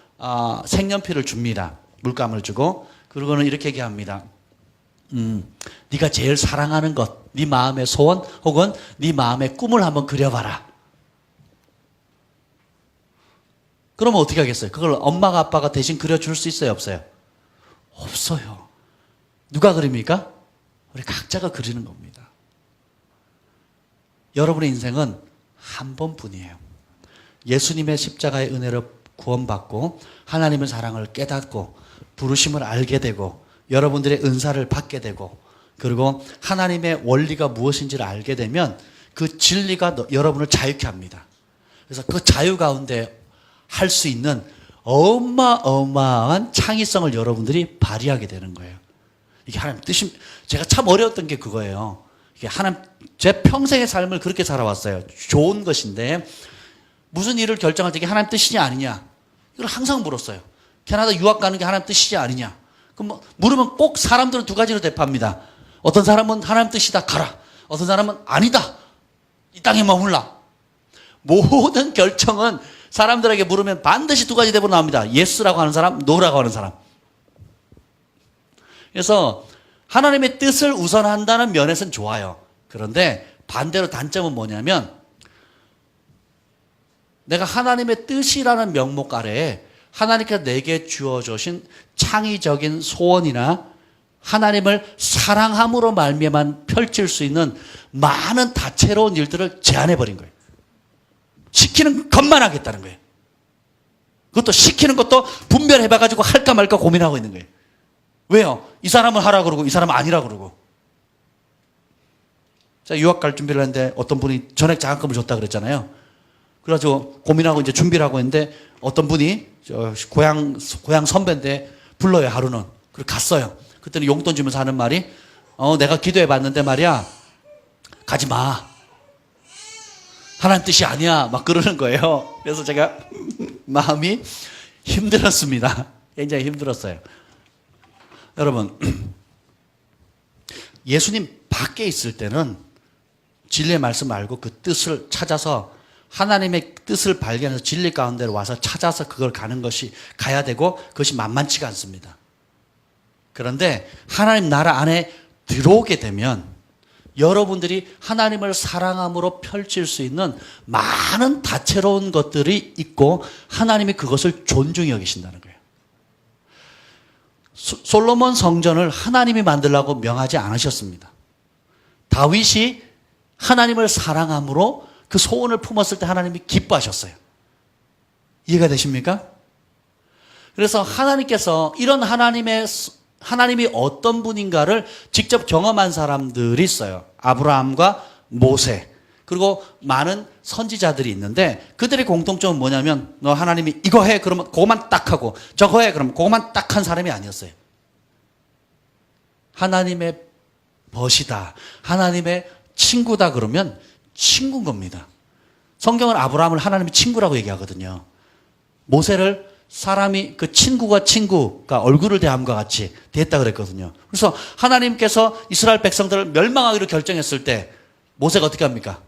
색연필을 줍니다. 물감을 주고 그리고는 이렇게 얘기합니다. 네가 제일 사랑하는 것, 네 마음의 소원 혹은 네 마음의 꿈을 한번 그려봐라. 그러면 어떻게 하겠어요? 그걸 엄마가 아빠가 대신 그려줄 수 있어요? 없어요? 없어요. 누가 그립니까? 우리 각자가 그리는 겁니다. 여러분의 인생은 한 번뿐이에요. 예수님의 십자가의 은혜로 구원받고 하나님의 사랑을 깨닫고 부르심을 알게 되고 여러분들의 은사를 받게 되고 그리고 하나님의 원리가 무엇인지를 알게 되면 그 진리가 여러분을 자유케 합니다. 그래서 그 자유 가운데 할 수 있는 어마어마한 창의성을 여러분들이 발휘하게 되는 거예요. 이게 하나님 뜻이, 제가 참 어려웠던 게 그거예요. 이게 하나님, 제 평생의 삶을 그렇게 살아왔어요. 좋은 것인데, 무슨 일을 결정할 때 이게 하나님 뜻이냐 아니냐, 이걸 항상 물었어요. 캐나다 유학 가는 게 하나님 뜻이냐 아니냐. 그럼 뭐 물으면 꼭 사람들은 두 가지로 대답합니다. 어떤 사람은 하나님 뜻이다, 가라. 어떤 사람은 아니다, 이 땅에 머물라. 모든 결정은 사람들에게 물으면 반드시 두 가지 대답으로 나옵니다. 예스라고 하는 사람, 노라고 하는 사람. 그래서 하나님의 뜻을 우선한다는 면에서는 좋아요. 그런데 반대로 단점은 뭐냐면, 내가 하나님의 뜻이라는 명목 아래에 하나님께서 내게 주어주신 창의적인 소원이나 하나님을 사랑함으로 말미암아 펼칠 수 있는 많은 다채로운 일들을 제한해버린 거예요. 시키는 것만 하겠다는 거예요. 그것도 시키는 것도 분별해봐가지고 할까 말까 고민하고 있는 거예요. 왜요? 이 사람은 하라 그러고 이 사람은 아니라 그러고. 제가 유학 갈 준비를 했는데 어떤 분이 전액 장학금을 줬다 그랬잖아요. 그래가지고 고민하고 이제 준비를 하고 있는데 어떤 분이 고향 선배인데 불러요, 하루는. 그래서 갔어요. 그때는 용돈 주면서 하는 말이, 내가 기도해 봤는데 말이야, 가지 마. 하나님 뜻이 아니야. 막 그러는 거예요. 그래서 제가 마음이 힘들었습니다. 굉장히 힘들었어요. 여러분, 예수님 밖에 있을 때는 진리의 말씀 알고 그 뜻을 찾아서 하나님의 뜻을 발견해서 진리 가운데로 와서 찾아서 그걸 가야 되고 그것이 만만치가 않습니다. 그런데 하나님 나라 안에 들어오게 되면 여러분들이 하나님을 사랑함으로 펼칠 수 있는 많은 다채로운 것들이 있고 하나님이 그것을 존중히 여기신다는 거예요. 솔로몬 성전을 하나님이 만들라고 명하지 않으셨습니다. 다윗이 하나님을 사랑함으로 그 소원을 품었을 때 하나님이 기뻐하셨어요. 이해가 되십니까? 그래서 하나님께서 이런 하나님이 어떤 분인가를 직접 경험한 사람들이 있어요. 아브라함과 모세, 그리고 많은 선지자들이 있는데 그들의 공통점은 뭐냐면, 너 하나님이 이거 해 그러면 그거만 딱 하고, 저거 해 그러면 그거만 딱 한 사람이 아니었어요. 하나님의 벗이다, 하나님의 친구다 그러면 친구인 겁니다. 성경은 아브라함을 하나님의 친구라고 얘기하거든요. 모세를 사람이 그 친구가 얼굴을 대함과 같이 대했다 그랬거든요. 그래서 하나님께서 이스라엘 백성들을 멸망하기로 결정했을 때 모세가 어떻게 합니까?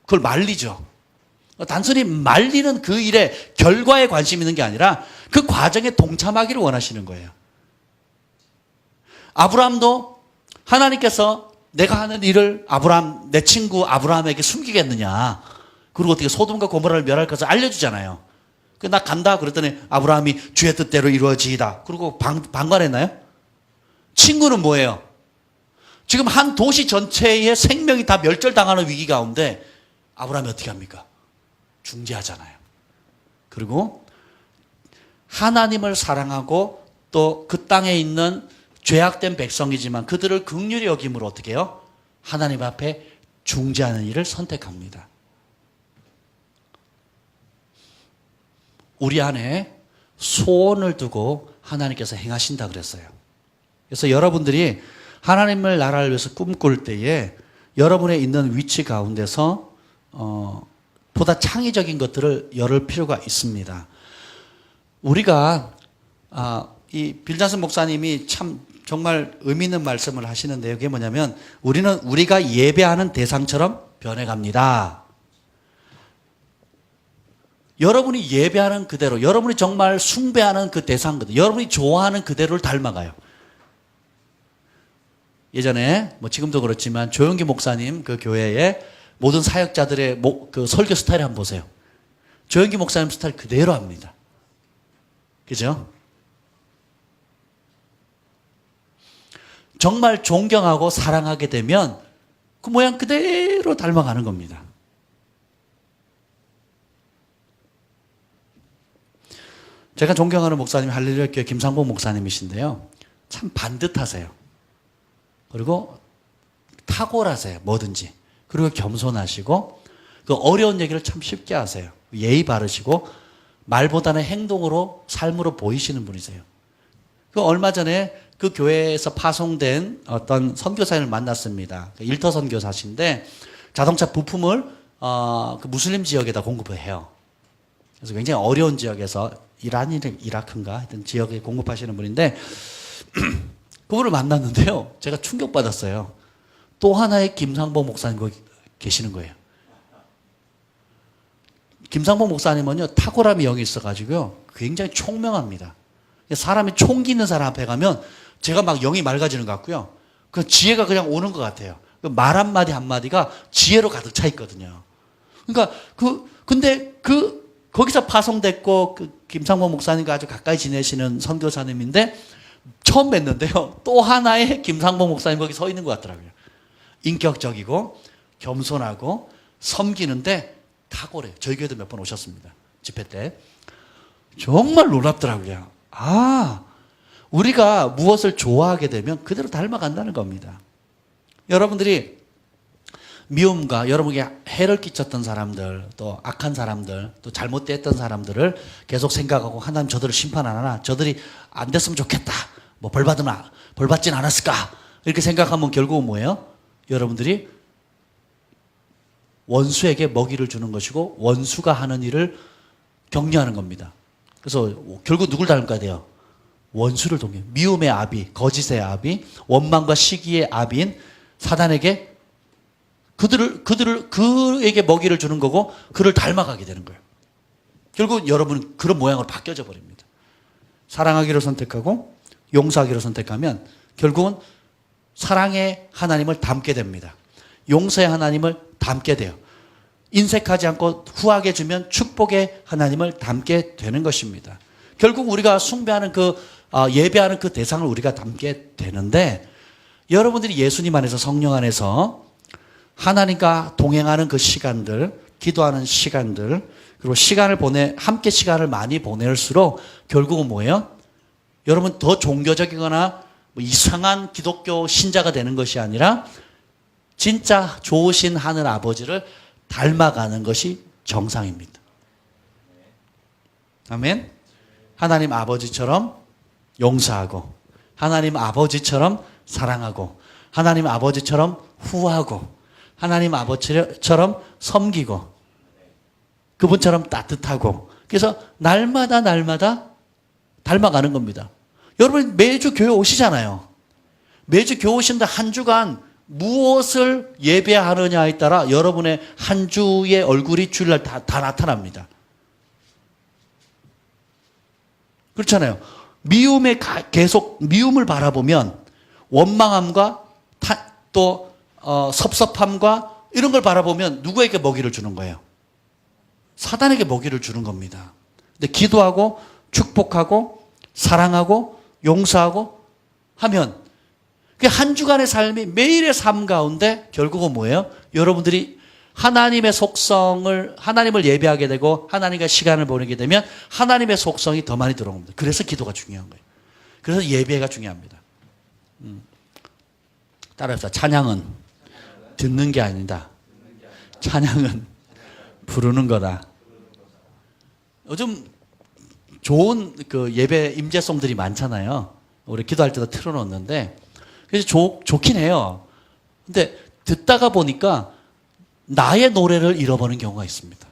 그걸 말리죠. 단순히 말리는 그 일에 결과에 관심 있는 게 아니라 그 과정에 동참하기를 원하시는 거예요. 아브라함도 하나님께서 내가 하는 일을 내 친구 아브라함에게 숨기겠느냐, 그리고 어떻게 소돔과 고모라를 멸할 것을 알려주잖아요. 나 간다 그랬더니 아브라함이 주의 뜻대로 이루어지이다. 그리고 방관했나요? 친구는 뭐예요? 지금 한 도시 전체의 생명이 다 멸절당하는 위기 가운데 아브라함이 어떻게 합니까? 중재하잖아요. 그리고 하나님을 사랑하고 또 그 땅에 있는 죄악된 백성이지만 그들을 긍휼히 여김으로 어떻게 해요? 하나님 앞에 중재하는 일을 선택합니다. 우리 안에 소원을 두고 하나님께서 행하신다 그랬어요. 그래서 여러분들이 하나님의 나라를 위해서 꿈꿀 때에 여러분의 있는 위치 가운데서 보다 창의적인 것들을 열을 필요가 있습니다. 우리가 이 빌잔슨 목사님이 참 정말 의미 있는 말씀을 하시는데요. 그게 뭐냐면, 우리는 우리가 예배하는 대상처럼 변해갑니다. 여러분이 예배하는 그대로, 여러분이 정말 숭배하는 그 대상 그대로, 여러분이 좋아하는 그대로를 닮아가요. 예전에 지금도 그렇지만 조영기 목사님 그 교회에 모든 사역자들의 그 설교 스타일을 한번 보세요. 조영기 목사님 스타일 그대로 합니다. 그죠? 정말 존경하고 사랑하게 되면 그 모양 그대로 닮아가는 겁니다. 제가 존경하는 목사님이 할렐루야 교회 김상복 목사님이신데요. 참 반듯하세요. 그리고 탁월하세요. 뭐든지. 그리고 겸손하시고 그 어려운 얘기를 참 쉽게 하세요. 예의 바르시고 말보다는 행동으로 삶으로 보이시는 분이세요. 그 얼마 전에 그 교회에서 파송된 어떤 선교사님을 만났습니다. 일터 선교사신데 자동차 부품을 그 무슬림 지역에다 공급을 해요. 그래서 굉장히 어려운 지역에서 이라크인가 하여튼 지역에 공급하시는 분인데 그분을 만났는데요. 제가 충격받았어요. 또 하나의 김상복 목사님 거기 계시는 거예요. 김상복 목사님은요, 탁월함이 영이 있어가지고요, 굉장히 총명합니다. 사람이 총기 있는 사람 앞에 가면 제가 막 영이 맑아지는 것 같고요. 그 지혜가 그냥 오는 것 같아요. 말 한마디 한마디가 지혜로 가득 차 있거든요. 그러니까 근데 거기서 파송됐고, 김상복 목사님과 아주 가까이 지내시는 선교사님인데, 처음 뵀는데요, 또 하나의 김상복 목사님 거기 서 있는 것 같더라고요. 인격적이고, 겸손하고, 섬기는데 탁월해요. 저희 교회도 몇 번 오셨습니다. 집회 때. 정말 놀랍더라고요. 우리가 무엇을 좋아하게 되면 그대로 닮아간다는 겁니다. 여러분들이 미움과 여러분에게 해를 끼쳤던 사람들, 또 악한 사람들, 또 잘못됐던 사람들을 계속 생각하고 하나님 저들을 심판 안 하나? 저들이 안 됐으면 좋겠다. 뭐 벌 받진 않았을까? 이렇게 생각하면 결국은 뭐예요? 여러분들이 원수에게 먹이를 주는 것이고 원수가 하는 일을 격려하는 겁니다. 그래서 결국 누굴 닮아야 돼요? 원수를 동해. 미움의 아비, 거짓의 아비, 원망과 시기의 아비인 사단에게 그에게 먹이를 주는 거고 그를 닮아가게 되는 거예요. 결국 여러분은 그런 모양으로 바뀌어져 버립니다. 사랑하기를 선택하고 용서하기를 선택하면 결국은 사랑의 하나님을 닮게 됩니다. 용서의 하나님을 닮게 돼요. 인색하지 않고 후하게 주면 축복의 하나님을 닮게 되는 것입니다. 결국 우리가 숭배하는 예배하는 그 대상을 우리가 닮게 되는데, 여러분들이 예수님 안에서 성령 안에서 하나님과 동행하는 그 시간들, 기도하는 시간들, 그리고 함께 시간을 많이 보낼수록 결국은 뭐예요? 여러분 더 종교적이거나 이상한 기독교 신자가 되는 것이 아니라 진짜 좋으신 하늘 아버지를 닮아가는 것이 정상입니다. 아멘. 하나님 아버지처럼 용서하고, 하나님 아버지처럼 사랑하고, 하나님 아버지처럼 후하고, 하나님 아버지처럼 섬기고, 그분처럼 따뜻하고, 그래서 날마다 닮아가는 겁니다. 여러분 매주 교회 오시잖아요. 매주 교회 오신다 한 주간 무엇을 예배하느냐에 따라 여러분의 한 주의 얼굴이 주일날 다 나타납니다. 그렇잖아요. 계속 미움을 바라보면 원망함과 또 섭섭함과 이런 걸 바라보면 누구에게 먹이를 주는 거예요? 사단에게 먹이를 주는 겁니다. 근데 기도하고 축복하고 사랑하고 용서하고 하면 한 주간의 삶이 매일의 삶 가운데 결국은 뭐예요? 여러분들이 하나님의 속성을, 하나님을 예배하게 되고 하나님과 시간을 보내게 되면 하나님의 속성이 더 많이 들어옵니다. 그래서 기도가 중요한 거예요. 그래서 예배가 중요합니다. 따라합시다. 찬양은 듣는 게 아니다. 찬양은 부르는 거다. 요즘 좋은 예배 임재송들이 많잖아요. 우리 기도할 때도 틀어놓는데 그래서 좋긴 해요. 근데 듣다가 보니까 나의 노래를 잃어버리는 경우가 있습니다.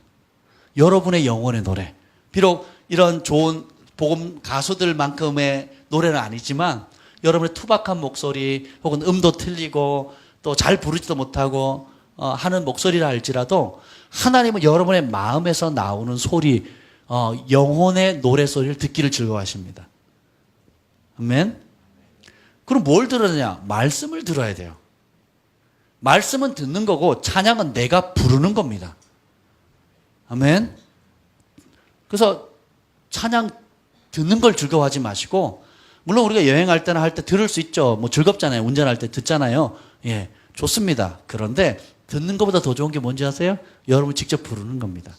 여러분의 영혼의 노래. 비록 이런 좋은 복음 가수들만큼의 노래는 아니지만 여러분의 투박한 목소리 혹은 음도 틀리고 또 잘 부르지도 못하고 하는 목소리라 할지라도 하나님은 여러분의 마음에서 나오는 소리, 영혼의 노래소리를 듣기를 즐거워하십니다. 아멘. 그럼 뭘 들으느냐? 말씀을 들어야 돼요. 말씀은 듣는 거고 찬양은 내가 부르는 겁니다. 아멘. 그래서 찬양 듣는 걸 즐거워하지 마시고, 물론 우리가 여행할 때나 할 때 들을 수 있죠. 뭐 즐겁잖아요. 운전할 때 듣잖아요. 예, 좋습니다. 그런데 듣는 것보다 더 좋은 게 뭔지 아세요? 여러분 직접 부르는 겁니다.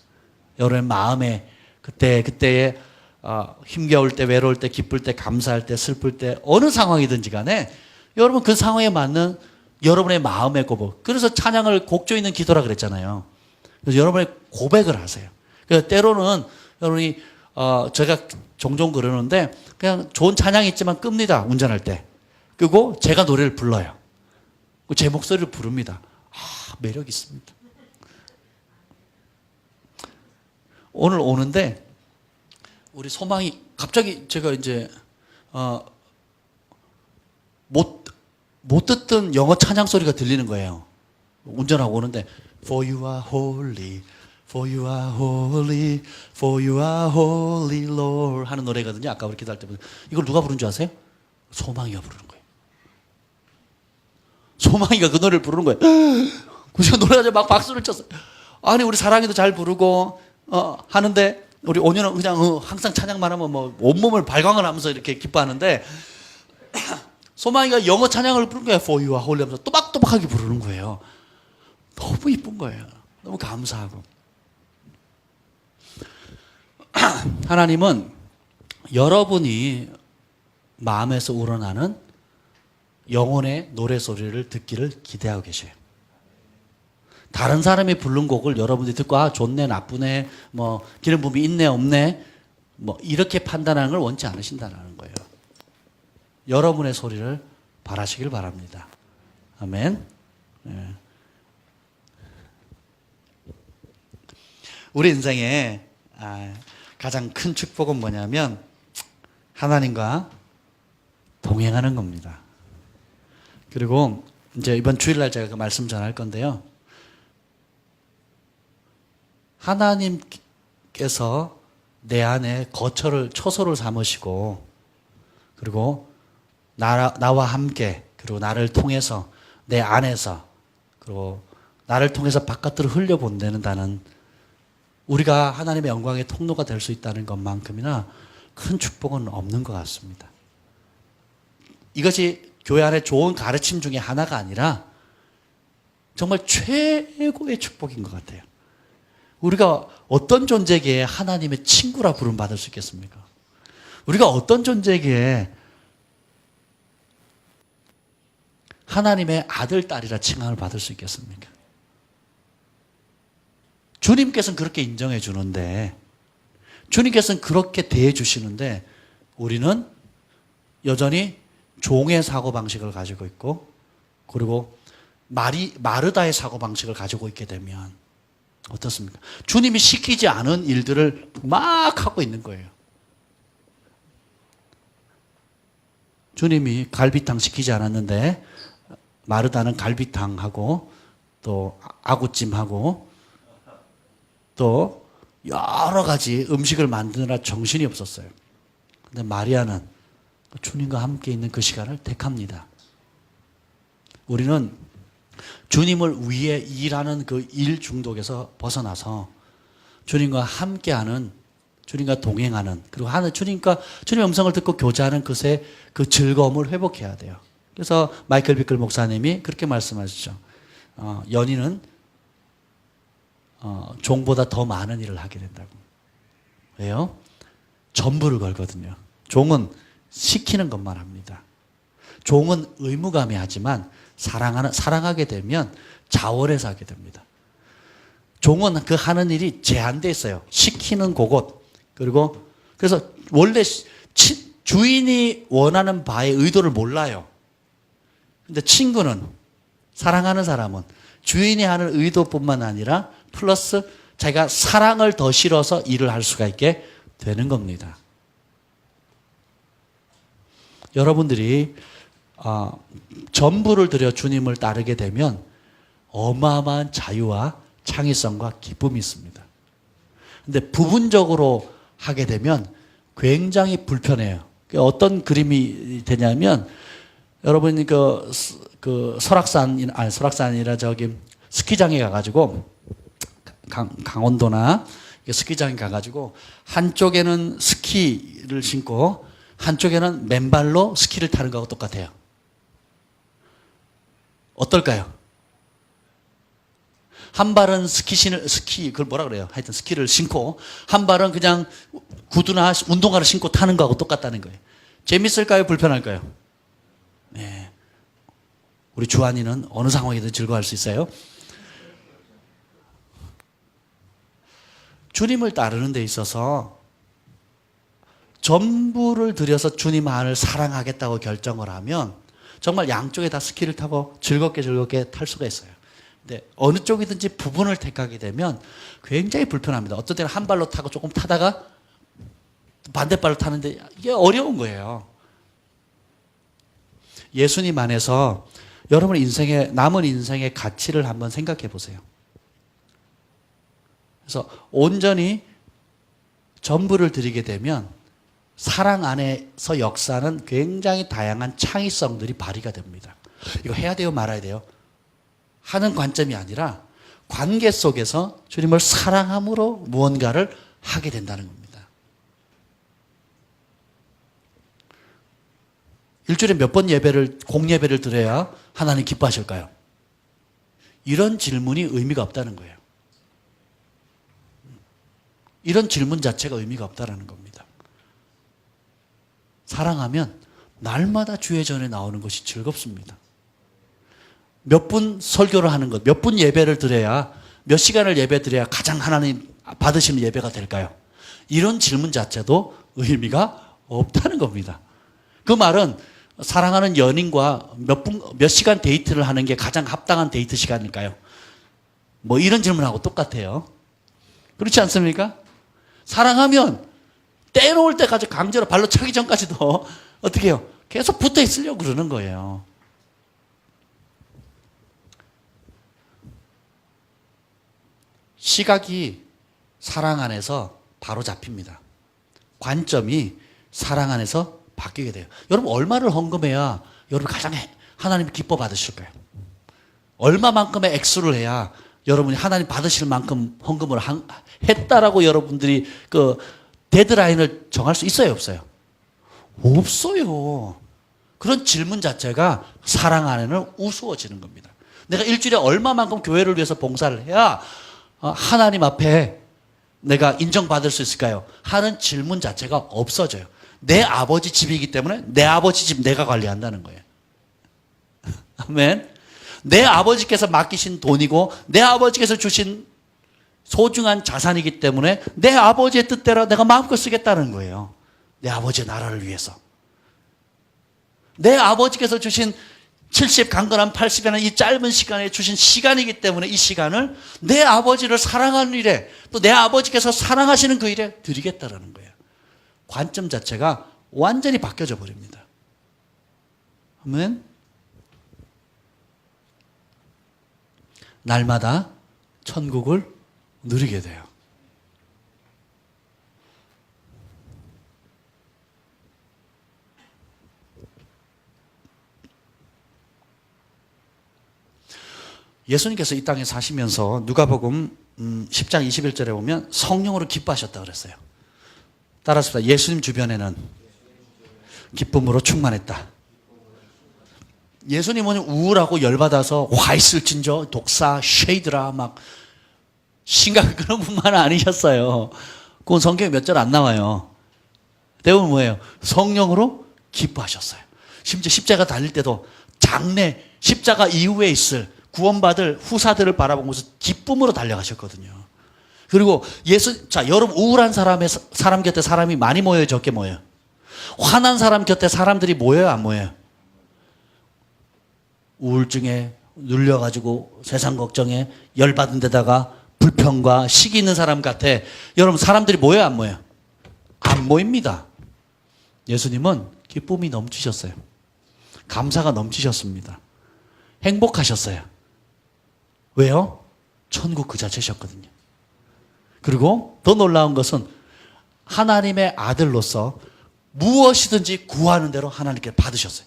여러분의 마음에 그때에 힘겨울 때, 외로울 때, 기쁠 때, 감사할 때, 슬플 때, 어느 상황이든지 간에 여러분 그 상황에 맞는 여러분의 마음의 고백. 그래서 찬양을 곡조 있는 기도라 그랬잖아요. 그래서 여러분의 고백을 하세요. 그래서 때로는 여러분이 제가 종종 그러는데 그냥 좋은 찬양이 있지만 끕니다. 운전할 때. 끄고 제가 노래를 불러요. 제 목소리를 부릅니다. 매력 있습니다. 오늘 오는데 우리 소망이 갑자기 제가 이제 못 듣던 영어 찬양 소리가 들리는 거예요. 운전하고 오는데 For you are holy, for you are holy, for you are holy Lord 하는 노래거든요. 아까 우리 기도할 때 이걸 누가 부른 줄 아세요? 소망이가 부르는 거예요. 소망이가 그 노래를 부르는 거예요. 우리가 노래하자 막 박수를 쳤어요. 아니 우리 사랑이도 잘 부르고 하는데 우리 온유는 그냥 항상 찬양만 하면 뭐 온몸을 발광을 하면서 이렇게 기뻐하는데 소망이가 영어 찬양을 부른 거예요. For you are holy 하면서 또박또박하게 부르는 거예요. 너무 이쁜 거예요. 너무 감사하고. 하나님은 여러분이 마음에서 우러나는 영혼의 노래소리를 듣기를 기대하고 계셔요. 다른 사람이 부른 곡을 여러분들이 듣고 좋네 나쁘네 뭐 기름 부음이 있네 없네 뭐 이렇게 판단하는 걸 원치 않으신다는 거예요. 여러분의 소리를 바라시길 바랍니다. 아멘. 네. 우리 인생에 가장 큰 축복은 뭐냐면 하나님과 동행하는 겁니다. 그리고 이제 이번 주일날 제가 그 말씀 전할 건데요. 하나님께서 내 안에 초소를 삼으시고 그리고 나와 함께 그리고 나를 통해서 내 안에서 그리고 나를 통해서 바깥으로 흘려보낸다는 우리가 하나님의 영광의 통로가 될 수 있다는 것만큼이나 큰 축복은 없는 것 같습니다. 이것이 교회 안에 좋은 가르침 중에 하나가 아니라 정말 최고의 축복인 것 같아요. 우리가 어떤 존재에게 하나님의 친구라 부름받을 수 있겠습니까? 우리가 어떤 존재에게 하나님의 아들, 딸이라 칭함을 받을 수 있겠습니까? 주님께서는 그렇게 인정해 주는데 주님께서는 그렇게 대해 주시는데 우리는 여전히 종의 사고방식을 가지고 있고 그리고 마르다의 사고방식을 가지고 있게 되면 어떻습니까? 주님이 시키지 않은 일들을 막 하고 있는 거예요. 주님이 갈비탕 시키지 않았는데 마르다는 갈비탕하고 또 아구찜하고 또 여러 가지 음식을 만드느라 정신이 없었어요. 근데 마리아는 주님과 함께 있는 그 시간을 택합니다. 우리는 주님을 위해 일하는 그 일 중독에서 벗어나서 주님과 함께하는, 주님과 동행하는, 그리고 주님의 음성을 듣고 교제하는 것의 그 즐거움을 회복해야 돼요. 그래서 마이클 비클 목사님이 그렇게 말씀하시죠. 연인은 종보다 더 많은 일을 하게 된다고. 왜요? 전부를 걸거든요. 종은 시키는 것만 합니다. 종은 의무감이 하지만 사랑하게 되면 자원해서 하게 됩니다. 종은 그 하는 일이 제한되어 있어요. 시키는 그곳. 그래서 원래 주인이 원하는 바의 의도를 몰라요. 근데 친구는, 사랑하는 사람은 주인이 하는 의도뿐만 아니라 플러스 자기가 사랑을 더 실어서 일을 할 수가 있게 되는 겁니다. 여러분들이 전부를 들여 주님을 따르게 되면 어마어마한 자유와 창의성과 기쁨이 있습니다. 근데 부분적으로 하게 되면 굉장히 불편해요. 어떤 그림이 되냐면 여러분이 설악산이라 저기 스키장에 가가지고 강원도나 스키장에 가가지고 한쪽에는 스키를 신고 한쪽에는 맨발로 스키를 타는 거하고 똑같아요. 어떨까요? 한 발은 그걸 뭐라 그래요? 하여튼 스키를 신고 한 발은 그냥 구두나 운동화를 신고 타는 거하고 똑같다는 거예요. 재밌을까요? 불편할까요? 네. 우리 주한이는 어느 상황이든 즐거워할 수 있어요. 주님을 따르는 데 있어서 전부를 들여서 주님 안을 사랑하겠다고 결정을 하면 정말 양쪽에 다 스키를 타고 즐겁게 탈 수가 있어요. 근데 어느 쪽이든지 부분을 택하게 되면 굉장히 불편합니다. 어떤 때는 한 발로 타고 조금 타다가 반대발로 타는데 이게 어려운 거예요. 예수님 안에서 여러분 인생의 남은 인생의 가치를 한번 생각해 보세요. 그래서 온전히 전부를 드리게 되면 사랑 안에서 역사는 굉장히 다양한 창의성들이 발휘가 됩니다. 이거 해야 돼요, 말아야 돼요? 하는 관점이 아니라 관계 속에서 주님을 사랑함으로 무언가를 하게 된다는 겁니다. 일주일에 몇 번 공예배를 드려야 하나님 기뻐하실까요? 이런 질문이 의미가 없다는 거예요. 이런 질문 자체가 의미가 없다는 겁니다. 사랑하면 날마다 주의 전에 나오는 것이 즐겁습니다. 몇 분 설교를 하는 것, 몇 분 예배를 드려야, 몇 시간을 예배 드려야 가장 하나님 받으시는 예배가 될까요? 이런 질문 자체도 의미가 없다는 겁니다. 그 말은 사랑하는 연인과 몇 시간 데이트를 하는 게 가장 합당한 데이트 시간일까요? 뭐 이런 질문하고 똑같아요. 그렇지 않습니까? 사랑하면 떼놓을 때까지 강제로 발로 차기 전까지도 어떻게 해요? 계속 붙어 있으려고 그러는 거예요. 시각이 사랑 안에서 바로 잡힙니다. 관점이 사랑 안에서 바뀌게 돼요. 여러분 얼마를 헌금해야 여러분 가장 하나님 기뻐 받으실까요? 얼마만큼의 액수를 해야 여러분이 하나님 받으실 만큼 헌금을 했다라고 여러분들이 그 데드라인을 정할 수 있어요, 없어요? 없어요. 그런 질문 자체가 사랑 안에는 우스워지는 겁니다. 내가 일주일에 얼마만큼 교회를 위해서 봉사를 해야 하나님 앞에 내가 인정받을 수 있을까요? 하는 질문 자체가 없어져요. 내 아버지 집이기 때문에 내 아버지 집 내가 관리한다는 거예요. 아멘. 내 아버지께서 맡기신 돈이고 내 아버지께서 주신 소중한 자산이기 때문에 내 아버지의 뜻대로 내가 마음껏 쓰겠다는 거예요. 내 아버지의 나라를 위해서. 내 아버지께서 주신 70 강건한 80이라는 이 짧은 시간에 주신 시간이기 때문에 이 시간을 내 아버지를 사랑하는 일에 또 내 아버지께서 사랑하시는 그 일에 드리겠다라는 거예요. 관점 자체가 완전히 바뀌어져 버립니다. 아멘. 날마다 천국을 누리게 돼요. 예수님께서 이 땅에 사시면서 누가복음 10장 21절에 보면 성령으로 기뻐하셨다 그랬어요. 따라서 예수님 주변에는 기쁨으로 충만했다. 예수님은 우울하고 열받아서 화 있을진저 독사 쉐이드라 막 심각한 그런 분만 아니셨어요. 그건 성경에 몇 절 안 나와요. 대부분 뭐예요? 성령으로 기뻐하셨어요. 심지어 십자가 달릴 때도 장래 십자가 이후에 있을 구원받을 후사들을 바라보면서 기쁨으로 달려가셨거든요. 그리고 여러분 우울한 사람 곁에 사람이 많이 모여요, 적게 모여요? 화난 사람 곁에 사람들이 모여요, 안 모여요? 우울증에 눌려가지고 세상 걱정에 열받은 데다가 불평과 시기 있는 사람 같아. 여러분 사람들이 모여요, 안 모여요? 안 모입니다. 예수님은 기쁨이 넘치셨어요. 감사가 넘치셨습니다. 행복하셨어요. 왜요? 천국 그 자체셨거든요. 그리고 더 놀라운 것은 하나님의 아들로서 무엇이든지 구하는 대로 하나님께 받으셨어요.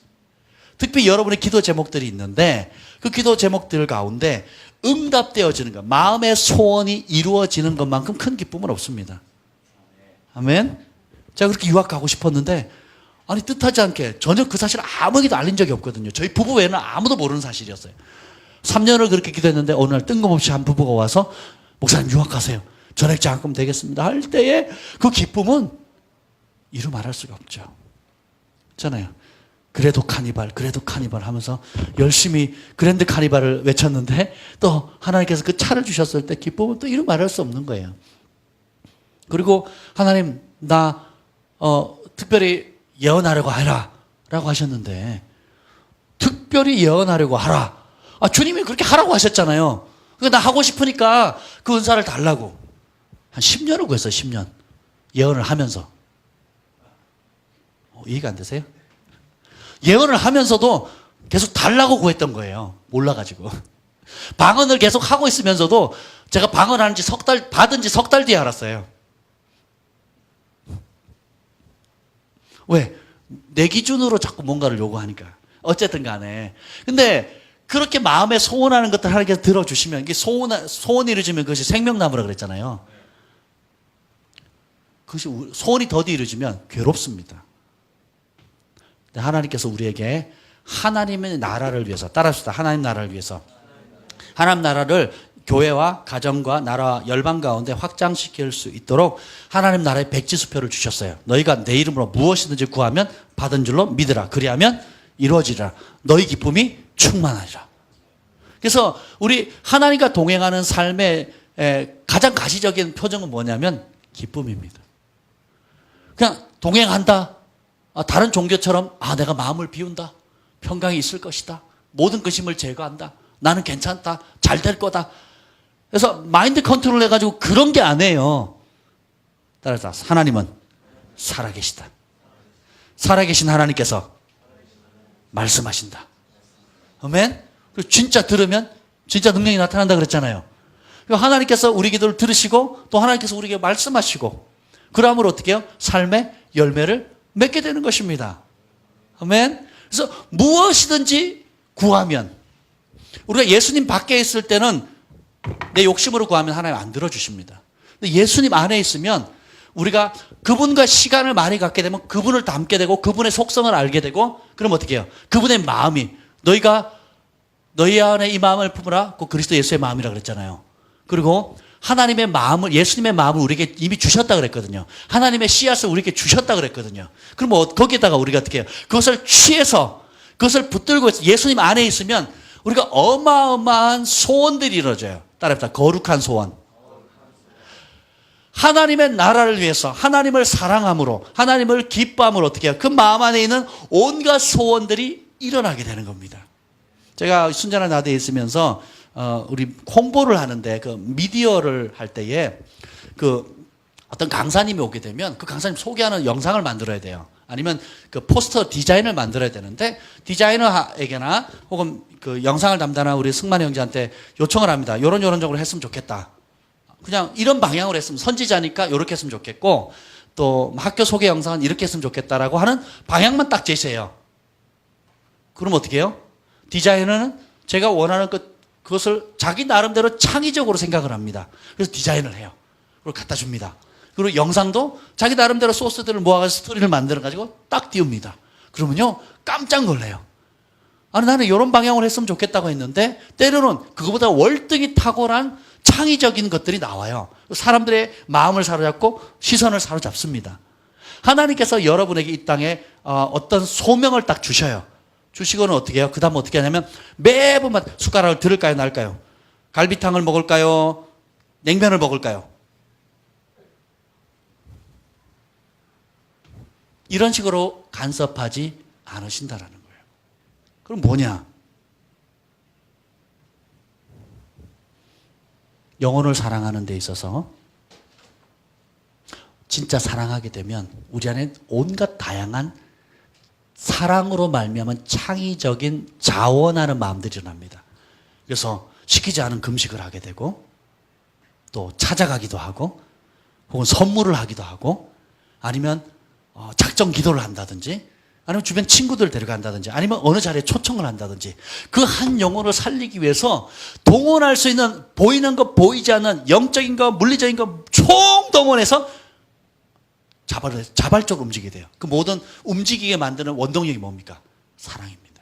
특히 여러분의 기도 제목들이 있는데 그 기도 제목들 가운데 응답되어지는 것, 마음의 소원이 이루어지는 것만큼 큰 기쁨은 없습니다. 아멘. 제가 그렇게 유학 가고 싶었는데 아니 뜻하지 않게 전혀 그 사실을 아무에게도 알린 적이 없거든요. 저희 부부 외에는 아무도 모르는 사실이었어요. 3년을 그렇게 기도했는데 어느 날 뜬금없이 한 부부가 와서 목사님 유학 가세요. 전액 장학금 되겠습니다. 할 때에 그 기쁨은 이루 말할 수가 없죠. 있잖아요. 그래도 카니발, 그래도 카니발 하면서 열심히 그랜드 카니발을 외쳤는데 또 하나님께서 그 차를 주셨을 때 기쁨은 또 이루 말할 수 없는 거예요. 그리고 하나님, 나 특별히 예언하려고 하라 라고 하셨는데, 특별히 예언하려고 하라. 주님이 그렇게 하라고 하셨잖아요. 나 하고 싶으니까 그 은사를 달라고. 한 10년을 구했어요. 10년. 예언을 하면서. 이해가 안 되세요? 예언을 하면서도 계속 달라고 구했던 거예요. 몰라가지고. 방언을 계속 하고 있으면서도 제가 방언하는지 받은 지 석 달 뒤에 알았어요. 왜? 내 기준으로 자꾸 뭔가를 요구하니까. 어쨌든 간에. 근데 그렇게 마음에 소원하는 것들 하나님께서 들어주시면, 이게 소원이 이루어지면 그것이 생명나무라 그랬잖아요. 그것이 소원이 더디 이루어지면 괴롭습니다. 근데 하나님께서 우리에게 하나님의 나라를 위해서, 따라합시다. 하나님 나라를 위해서. 하나님 나라를 교회와 가정과 나라와 열방 가운데 확장시킬 수 있도록 하나님 나라의 백지수표를 주셨어요. 너희가 내 이름으로 무엇이든지 구하면 받은 줄로 믿으라. 그리하면 이루어지리라. 너희 기쁨이 충만하리라. 그래서 우리 하나님과 동행하는 삶의 가장 가시적인 표정은 뭐냐면 기쁨입니다. 그냥 동행한다. 다른 종교처럼 내가 마음을 비운다. 평강이 있을 것이다. 모든 근심을 제거한다. 나는 괜찮다. 잘 될 거다. 그래서 마인드 컨트롤 해가지고 그런 게 아니에요. 따라서 하나님은 살아계시다. 살아계신 하나님께서 말씀하신다. 아멘? 진짜 들으면 진짜 능력이 나타난다 그랬잖아요. 하나님께서 우리 기도를 들으시고 또 하나님께서 우리에게 말씀하시고 그러므로 어떻게 해요? 삶의 열매를 맺게 되는 것입니다. 아멘? 그래서 무엇이든지 구하면, 우리가 예수님 밖에 있을 때는 내 욕심으로 구하면 하나님 안 들어주십니다. 근데 예수님 안에 있으면 우리가 그분과 시간을 많이 갖게 되면 그분을 닮게 되고 그분의 속성을 알게 되고, 그럼 어떻게 해요? 그분의 마음이, 너희 안에 이 마음을 품으라. 그 그리스도 예수의 마음이라 그랬잖아요. 그리고 하나님의 마음을, 예수님의 마음을 우리에게 이미 주셨다 그랬거든요. 하나님의 씨앗을 우리에게 주셨다 그랬거든요. 그럼 거기에다가 우리가 어떻게 해요? 그것을 취해서, 그것을 붙들고 있어. 예수님 안에 있으면 우리가 어마어마한 소원들이 이루어져요. 따라합시다. 거룩한 소원. 하나님의 나라를 위해서, 하나님을 사랑함으로, 하나님을 기뻐함으로 어떻게 해요? 그 마음 안에 있는 온갖 소원들이 일어나게 되는 겁니다. 제가 순전한 나대에 있으면서 우리 홍보를 하는데 그 미디어를 할 때에 그 어떤 강사님이 오게 되면 그 강사님 소개하는 영상을 만들어야 돼요. 아니면 그 포스터 디자인을 만들어야 되는데, 디자이너에게나 혹은 그 영상을 담당한 우리 승만 형제한테 요청을 합니다. 요런 쪽으로 했으면 좋겠다. 그냥 이런 방향으로 했으면, 선지자니까 이렇게 했으면 좋겠고, 또 학교 소개 영상은 이렇게 했으면 좋겠다라고 하는 방향만 딱 제시해요. 그럼 어떻게 해요? 디자이너는 제가 원하는 그것을 자기 나름대로 창의적으로 생각을 합니다. 그래서 디자인을 해요. 그리고 갖다 줍니다. 그리고 영상도 자기 나름대로 소스들을 모아가지고 스토리를 만들어가지고 딱 띄웁니다. 그러면요, 깜짝 놀래요. 나는 이런 방향으로 했으면 좋겠다고 했는데, 때로는 그거보다 월등히 탁월한 창의적인 것들이 나와요. 사람들의 마음을 사로잡고 시선을 사로잡습니다. 하나님께서 여러분에게 이 땅에 어떤 소명을 딱 주셔요. 주시고는 어떻게 해요? 그 다음 어떻게 하냐면 매번마다 숟가락을 들을까요? 놔을까요? 갈비탕을 먹을까요? 냉면을 먹을까요? 이런 식으로 간섭하지 않으신다라는 거예요. 그럼 뭐냐? 영혼을 사랑하는 데 있어서 진짜 사랑하게 되면 우리 안에 온갖 다양한 사랑으로 말미암은 창의적인 자원하는 마음들이 일어납니다. 그래서 시키지 않은 금식을 하게 되고, 또 찾아가기도 하고, 혹은 선물을 하기도 하고, 아니면 작정 기도를 한다든지, 아니면 주변 친구들 데려간다든지, 아니면 어느 자리에 초청을 한다든지, 그 한 영혼을 살리기 위해서 동원할 수 있는, 보이는 것 보이지 않는 영적인 것 물리적인 것 총동원해서 자발적으로 움직이게 돼요. 그 모든 움직이게 만드는 원동력이 뭡니까? 사랑입니다.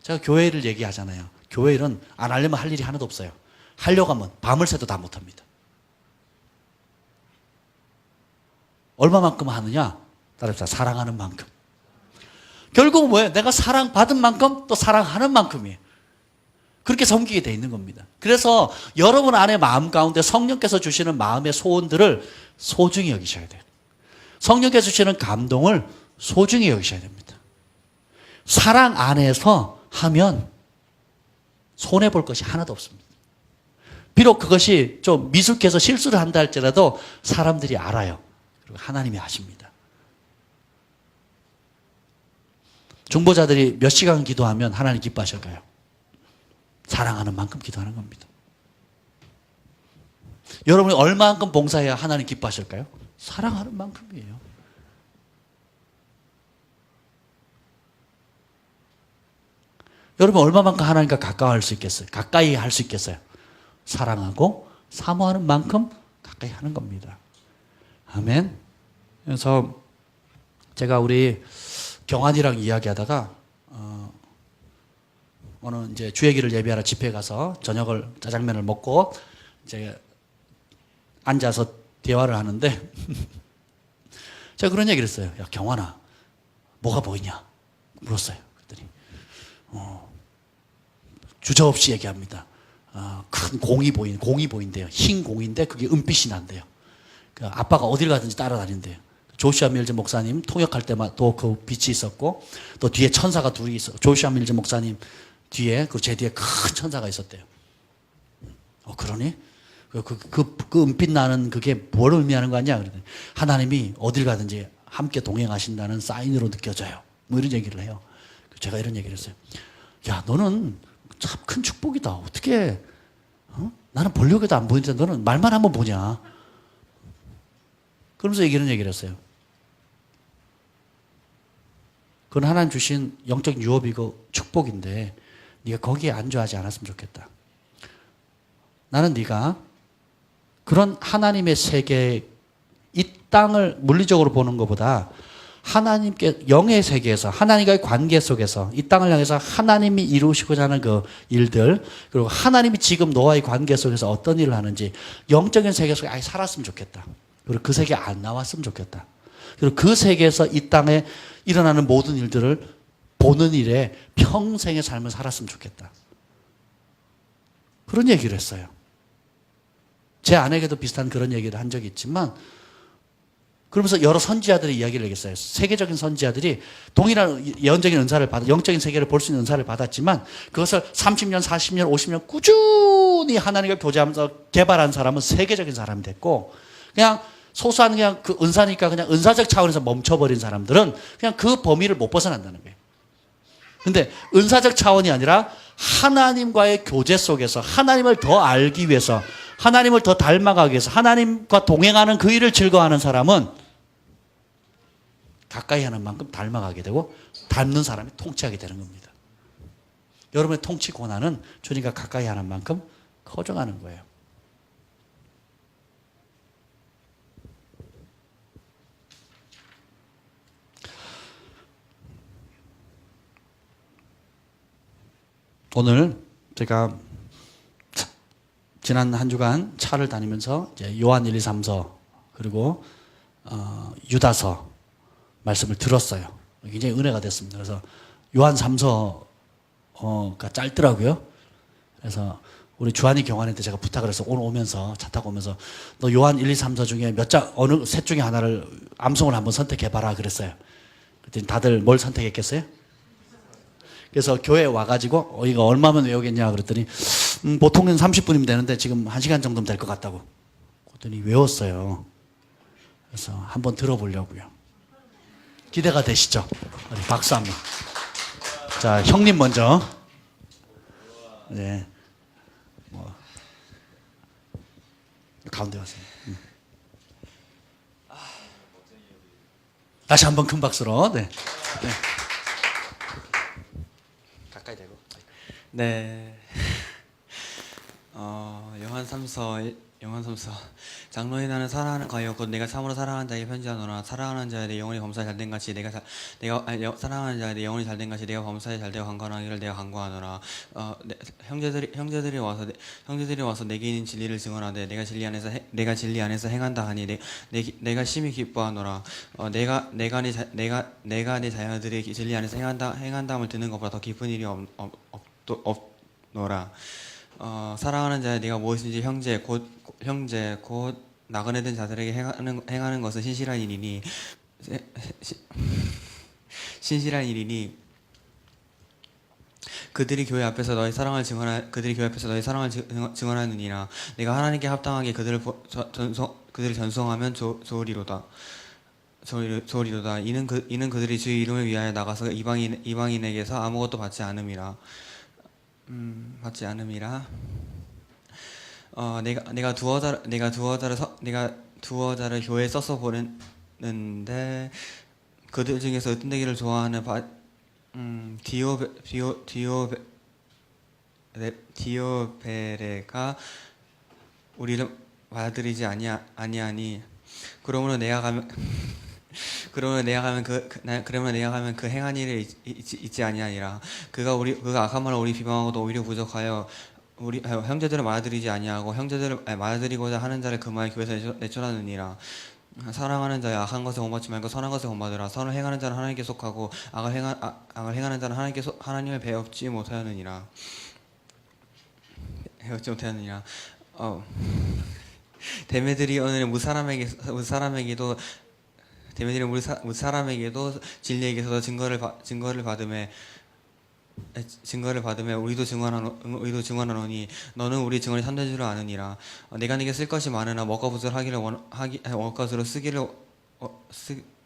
제가 교회 일을 얘기하잖아요. 교회 일은 안 하려면 할 일이 하나도 없어요. 하려고 하면 밤을 새도 다 못합니다. 얼마만큼 하느냐? 따라합시다. 사랑하는 만큼. 결국은 뭐예요? 내가 사랑받은 만큼 또 사랑하는 만큼이에요. 그렇게 섬기게 돼 있는 겁니다. 그래서 여러분 안에 마음 가운데 성령께서 주시는 마음의 소원들을 소중히 여기셔야 돼요. 성령께서 주시는 감동을 소중히 여기셔야 됩니다. 사랑 안에서 하면 손해볼 것이 하나도 없습니다. 비록 그것이 좀 미숙해서 실수를 한다 할지라도 사람들이 알아요. 그리고 하나님이 아십니다. 중보자들이 몇 시간 기도하면 하나님 기뻐하실까요? 사랑하는 만큼 기도하는 겁니다. 여러분이 얼마만큼 봉사해야 하나님 기뻐하실까요? 사랑하는 만큼이에요. 여러분 얼마만큼 하나님과 가까워할 수 있겠어요? 가까이 할 수 있겠어요? 사랑하고 사모하는 만큼 가까이 하는 겁니다. 아멘. 그래서 제가 우리 경환이랑 이야기하다가 오늘 이제 주일기를 예배하러 집회에 가서 저녁을 짜장면을 먹고 이제 앉아서 대화를 하는데 제가 그런 얘기를 했어요. 야 경환아, 뭐가 보이냐? 물었어요. 그랬더니 주저없이 얘기합니다. 큰 공이 보인대요. 흰 공인데 그게 은빛이 난대요. 그 아빠가 어딜 가든지 따라다닌대요. 조슈아 밀즈 목사님 통역할 때마다 또 그 빛이 있었고 또 뒤에 천사가 둘이 있어. 조슈아 밀즈 목사님 뒤에 그 제 뒤에 큰 천사가 있었대요. 그러니? 그 은빛 나는 그게 뭘 의미하는 거 아니야? 그러더니 하나님이 어딜 가든지 함께 동행하신다는 사인으로 느껴져요. 뭐 이런 얘기를 해요. 제가 이런 얘기를 했어요. 야, 너는 참 큰 축복이다. 어떻게, 나는 보려고 해도 안 보이는데 너는 말만 한번 보냐. 그러면서 이런 얘기를 했어요. 그건 하나님 주신 영적 유업이고 축복인데 네가 거기에 안주하지 않았으면 좋겠다. 나는 네가 그런 하나님의 세계, 이 땅을 물리적으로 보는 것보다 하나님께 영의 세계에서 하나님과의 관계 속에서 이 땅을 향해서 하나님이 이루시고자 하는 그 일들, 그리고 하나님이 지금 너와의 관계 속에서 어떤 일을 하는지 영적인 세계 속에 아예 살았으면 좋겠다. 그리고 그 세계에 안 나왔으면 좋겠다. 그리고 그 세계에서 이 땅에 일어나는 모든 일들을 보는 일에 평생의 삶을 살았으면 좋겠다. 그런 얘기를 했어요. 제 아내에게도 비슷한 그런 얘기를 한 적이 있지만 그러면서 여러 선지자들의 이야기를 얘기했어요. 세계적인 선지자들이 동일한 예언적인 은사를 받아, 영적인 세계를 볼 수 있는 은사를 받았지만 그것을 30년, 40년, 50년 꾸준히 하나님과 교제하면서 개발한 사람은 세계적인 사람이 됐고 그냥 소소한 그냥 그 은사니까 그냥 은사적 차원에서 멈춰버린 사람들은 그냥 그 범위를 못 벗어난다는 거예요. 근데 은사적 차원이 아니라 하나님과의 교제 속에서 하나님을 더 알기 위해서 하나님을 더 닮아가기 위해서 하나님과 동행하는 그 일을 즐거워하는 사람은 가까이 하는 만큼 닮아가게 되고 닮는 사람이 통치하게 되는 겁니다. 여러분의 통치 권한은 주님과 가까이 하는 만큼 커져가는 거예요. 오늘 제가 지난 한 주간 차를 다니면서 이제 요한 1, 2, 3서 그리고 유다서 말씀을 들었어요. 굉장히 은혜가 됐습니다. 그래서 요한 3서가 짧더라고요. 그래서 우리 주한이 경환한테 제가 부탁을 해서 오늘 오면서 차 타고 오면서 너 요한 1, 2, 3서 중에 몇 장 어느 셋 중에 하나를 암송을 한번 선택해봐라 그랬어요. 그랬더니 다들 뭘 선택했겠어요? 그래서 교회에 와가지고 이거 얼마면 외우겠냐 그랬더니 보통은 30분이면 되는데 지금 1시간 정도면 될 것 같다고. 그랬더니 외웠어요. 그래서 한번 들어보려고요. 기대가 되시죠? 우리 박수 한번. 자, 형님 먼저. 네. 가운데 와서. 다시 한번 큰 박수로. 네. 네. 가까이 대고. 네. 요한 3서 영원섬서 장로인 나는 사랑하는 가요 곧 내가 참으로 사랑하는 자에게 편지하노라. 사랑하는 자에 내 영혼이 범사에 잘된 같이 사랑하는 자에 내 영혼이 잘된 같이 내가 범사에 잘되어 강건하기를 내가 간구하노라. 형제들이 와서 내게 있는 진리를 증언하되 내가 진리 안에서 행한다 하니 내가 심히 기뻐하노라. 내가 내 자녀들이 진리 안에서 행한다함을 듣는 것보다 더 기쁜 일이 없노라. 사랑하는 자에 네가 무엇인지 형제 곧 나그네 된 자들에게 행하는 것은 신실한 일이니 그들이 교회 앞에서 너희 사랑을 증언하느니라. 내가 하나님께 합당하게 그들을 전송하면 좋으리로다. 이는 그들이 주의 이름을 위하여 나가서 이방인에게서 아무것도 받지 않음이라. 내가 두어 자를 교회에 써서 보냈는데 그들 중에서 으뜸되기를 좋아하는 디오베레가 우리를 받아들이지 아니하니 그러므로 내가 가면 그 행한 일을 잊지 아니하니라. 그가 악한 말로 우리 비방하고도 오히려 부족하여 우리 형제들을 받아들이지 아니하고 형제들을 받아들이고자 하는 자를 그마에 교회에서 내쫓아느니라. 사랑하는 자여 악한 것에 본받지 말고 선한 것에 본받으라. 선을 행하는 자는 하나님께 속하고 악을 행하는 자는 하나님을 배웁지 못하느니라. 데메들이 오늘 무사람에게도 진리에게서 증거를 받음에 우리도 증언하노니 너는 우리 증언이 참된 줄 아느니라. 내가 네게 쓸 것이 많으나 먹가부스를 먹가부스로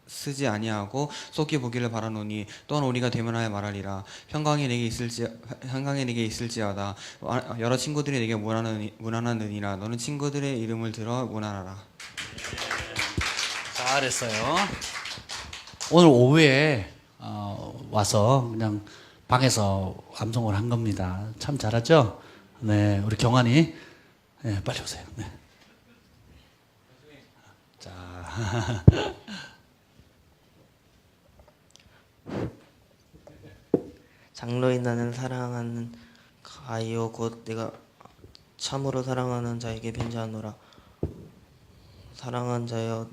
쓰지 아니하고 속기 보기를 바라노니 또한 우리가 되면하여 말하리라. 평강이 내게 있을지어다. 여러 친구들이 내게 문안하느니라. 너는 친구들의 이름을 들어 문안하라. 잘했어요. 오늘 오후에 와서 그냥 방에서 암송을 한 겁니다. 참 잘하죠? 네, 우리 경환이 네, 빨리 오세요. 네. 자, 장로인 나는 사랑하는 가이오 곧 내가 참으로 사랑하는 자에게 편지하노라. 사랑하는 자여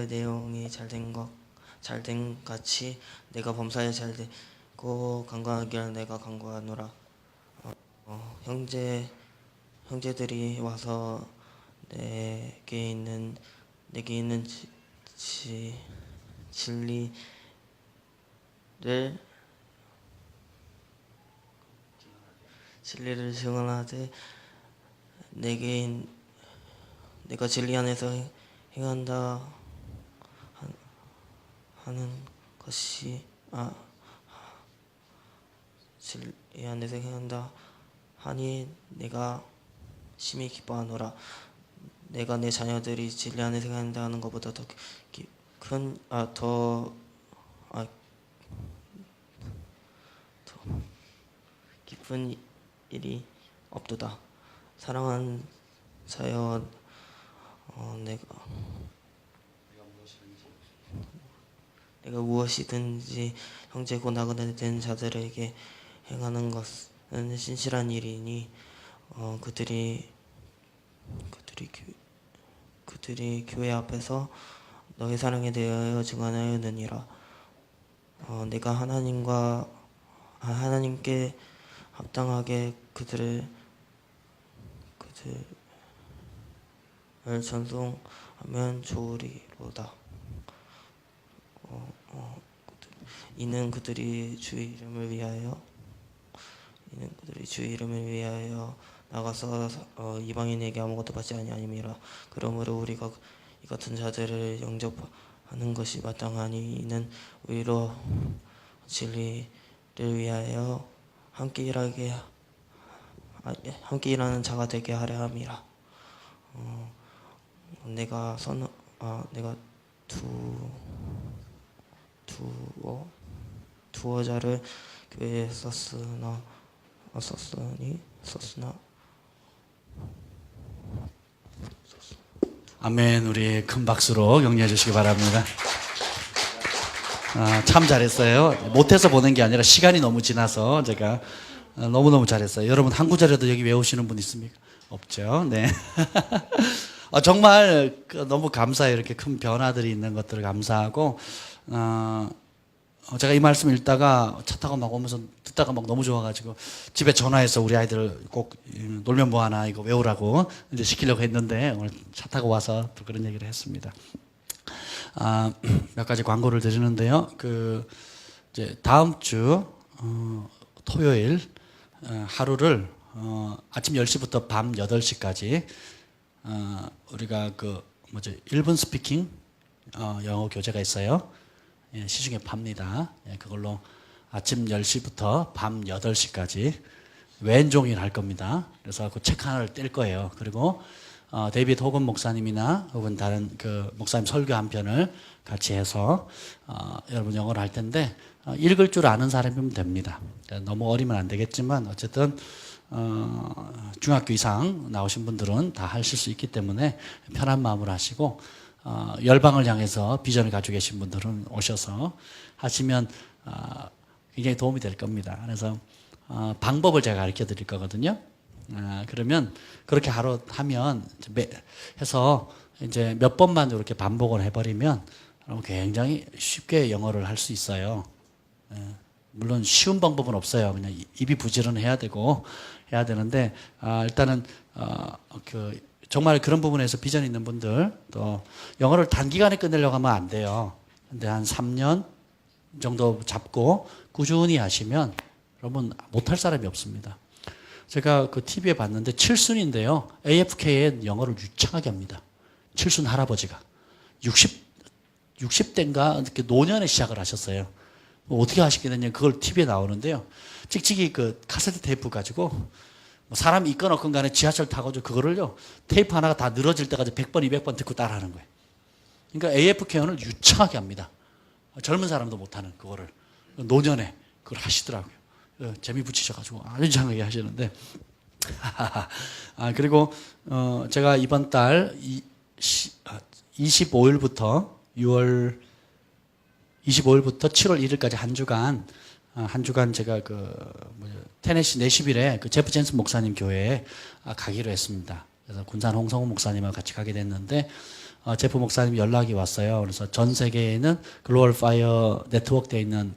내용이 잘된 같이 내가 범사에 잘되고 강건하기를 내가 간구하노라. 형제들이 와서 내게 있는 진리를 증언하되 내가 진리 안에서 행한다 하는 것이 진리 안에서 행한다 하니 내가 심히 기뻐하노라. 내가 내 자녀들이 진리 안에서 행한다 하는 것보다 더 기쁜 일이 없도다. 사랑하는 자여 내가 무엇이든지 형제고 나그네 된 자들에게 행하는 것은 신실한 일이니 그들이 교회 앞에서 너의 사랑에 대하여 증언하였느니라. 내가 하나님께 합당하게 그들을 전송하면 좋으리로다. 이는 그들이 주의 이름을 위하여 나가서 이방인에게 아무것도 받지 아니함이라. 그러므로 우리가 이 같은 자들을 영접하는 것이 마땅하니 이는 오히려 진리를 위하여 함께 일하는 자가 되게 하려 함이라. 내가 부어자를 교회에 썼으나 아멘. 우리 큰 박수로 격려해 주시기 바랍니다. 참 잘했어요. 못해서 보낸 게 아니라 시간이 너무 지나서 제가 너무너무 잘했어요. 여러분 한 구절이라도 여기 외우시는 분 있습니까? 없죠. 네. 정말 너무 감사해요. 이렇게 큰 변화들이 있는 것들을 감사하고 제가 이 말씀 읽다가 차 타고 막 오면서 듣다가 막 너무 좋아가지고 집에 전화해서 우리 아이들 꼭 놀면 뭐하나 이거 외우라고 이제 시키려고 했는데 오늘 차 타고 와서 또 그런 얘기를 했습니다. 몇 가지 광고를 드리는데요. 이제 다음 주 토요일 하루를 아침 10시부터 밤 8시까지 우리가 1분 스피킹 영어 교재가 있어요. 예, 시중에 팝니다. 예, 그걸로 아침 10시부터 밤 8시까지 왼종일 할 겁니다. 그래서 그 책 하나를 뗄 거예요. 그리고 데이비드 호건 목사님이나 혹은 다른 목사님 설교 한 편을 같이 해서 여러분 영어를 할 텐데 읽을 줄 아는 사람이면 됩니다. 너무 어리면 안 되겠지만 어쨌든 중학교 이상 나오신 분들은 다 하실 수 있기 때문에 편한 마음으로 하시고 열방을 향해서 비전을 가지고 계신 분들은 오셔서 하시면 굉장히 도움이 될 겁니다. 그래서 방법을 제가 가르쳐 드릴 거거든요. 그러면 그렇게 하루 하면 해서 이제 몇 번만 이렇게 반복을 해버리면 굉장히 쉽게 영어를 할 수 있어요. 물론 쉬운 방법은 없어요. 그냥 입이 부지런해야 되고 해야 되는데 일단은 정말 그런 부분에서 비전 있는 분들 또 영어를 단기간에 끝내려고 하면 안 돼요. 근데 한 3년 정도 잡고 꾸준히 하시면 여러분 못할 사람이 없습니다. 제가 TV에 봤는데 칠순인데요. AFK에 영어를 유창하게 합니다. 칠순 할아버지가 60대인가 이렇게 노년에 시작을 하셨어요. 어떻게 하시게 됐냐 그걸 TV에 나오는데요. 찍찍이 카세트 테이프 가지고 사람이 있건 없건 간에 지하철 타가지고 그거를요 테이프 하나가 다 늘어질 때까지 100번 200번 듣고 따라하는 거예요. 그러니까 AFK어를 유창하게 합니다. 젊은 사람도 못하는 그거를 노년에 그걸 하시더라고요. 재미 붙이셔가지고 아주 유창하게 하시는데 그리고 제가 이번 달 25일부터 7월 1일까지 한 주간 제가 테네시 내시빌에 제프 젠슨 목사님 교회에 가기로 했습니다. 그래서 군산 홍성우 목사님과 같이 가게 됐는데 제프 목사님 연락이 왔어요. 그래서 전 세계에는 글로벌 파이어 네트워크되어 있는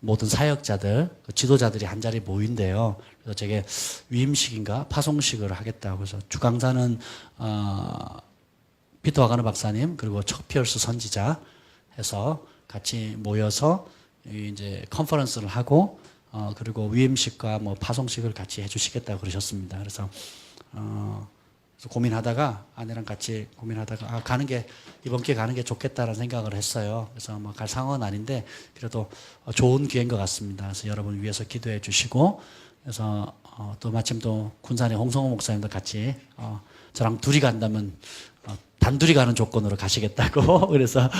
모든 사역자들, 지도자들이 한 자리 모인대요. 그래서 제게 위임식인가 파송식을 하겠다고 해서 주강사는 피터 와가너 박사님 그리고 척 피어스 선지자 해서 같이 모여서 이제 컨퍼런스를 하고 그리고 위임식과 파송식을 같이 해주시겠다고 그러셨습니다. 그래서 고민하다가 아내랑 같이 고민하다가 이번 기회에 가는 게 좋겠다라는 생각을 했어요. 그래서 갈 상황은 아닌데 그래도 좋은 기회인 것 같습니다. 그래서 여러분 위해서 기도해 주시고 그래서 또 마침 또 군산의 홍성호 목사님도 같이 저랑 둘이 간다면 단둘이 가는 조건으로 가시겠다고 그래서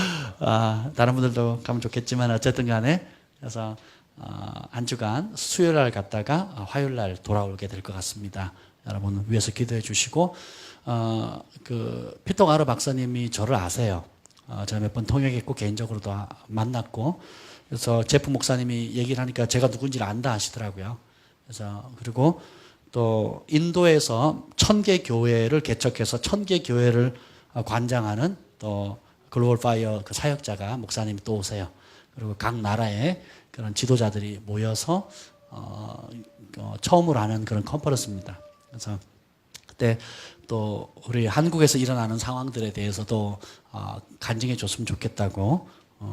다른 분들도 가면 좋겠지만 어쨌든 간에 그래서 한 주간 수요일 날 갔다가 화요일 날 돌아오게 될 것 같습니다. 여러분 위해서 기도해 주시고 피터 와가너 박사님이 저를 아세요. 제가 몇 번 통역했고 개인적으로도 만났고 그래서 제프 목사님이 얘기를 하니까 제가 누군지를 안다 하시더라고요. 그래서 그리고 또 인도에서 1000개 교회를 개척해서 1000개 교회를 관장하는 또 글로벌 파이어 사역자가 목사님이 또 오세요. 그리고 각 나라의 그런 지도자들이 모여서 처음으로 하는 그런 컨퍼런스입니다. 그래서 그때 또 우리 한국에서 일어나는 상황들에 대해서도 간증해 줬으면 좋겠다고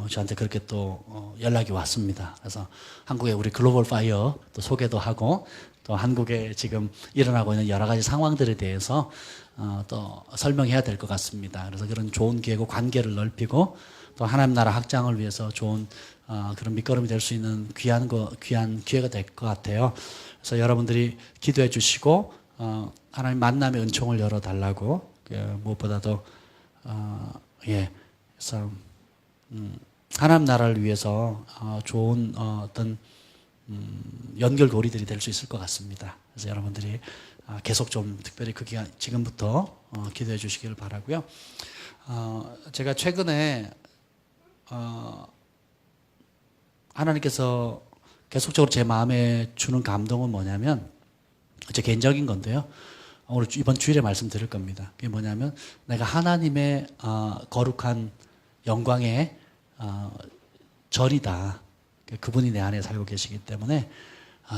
저한테 그렇게 또 연락이 왔습니다. 그래서 한국의 우리 글로벌 파이어 또 소개도 하고 또 한국에 지금 일어나고 있는 여러 가지 상황들에 대해서 또 설명해야 될 것 같습니다. 그래서 그런 좋은 기회고 관계를 넓히고 또 하나님 나라 확장을 위해서 좋은 그런 밑거름이 될 수 있는 귀한 기회가 될 것 같아요. 그래서 여러분들이 기도해 주시고 하나님 만남의 은총을 열어달라고 무엇보다도 그래서 하나님 나라를 위해서 좋은 어떤 연결고리들이 될 수 있을 것 같습니다. 그래서 여러분들이 계속 좀 특별히 그 기간 지금부터 기도해 주시기를 바라고요. 제가 최근에 하나님께서 계속적으로 제 마음에 주는 감동은 뭐냐면 제 개인적인 건데요. 오늘 이번 주일에 말씀드릴 겁니다. 그게 뭐냐면 내가 하나님의 거룩한 영광의 전이다. 그분이 내 안에 살고 계시기 때문에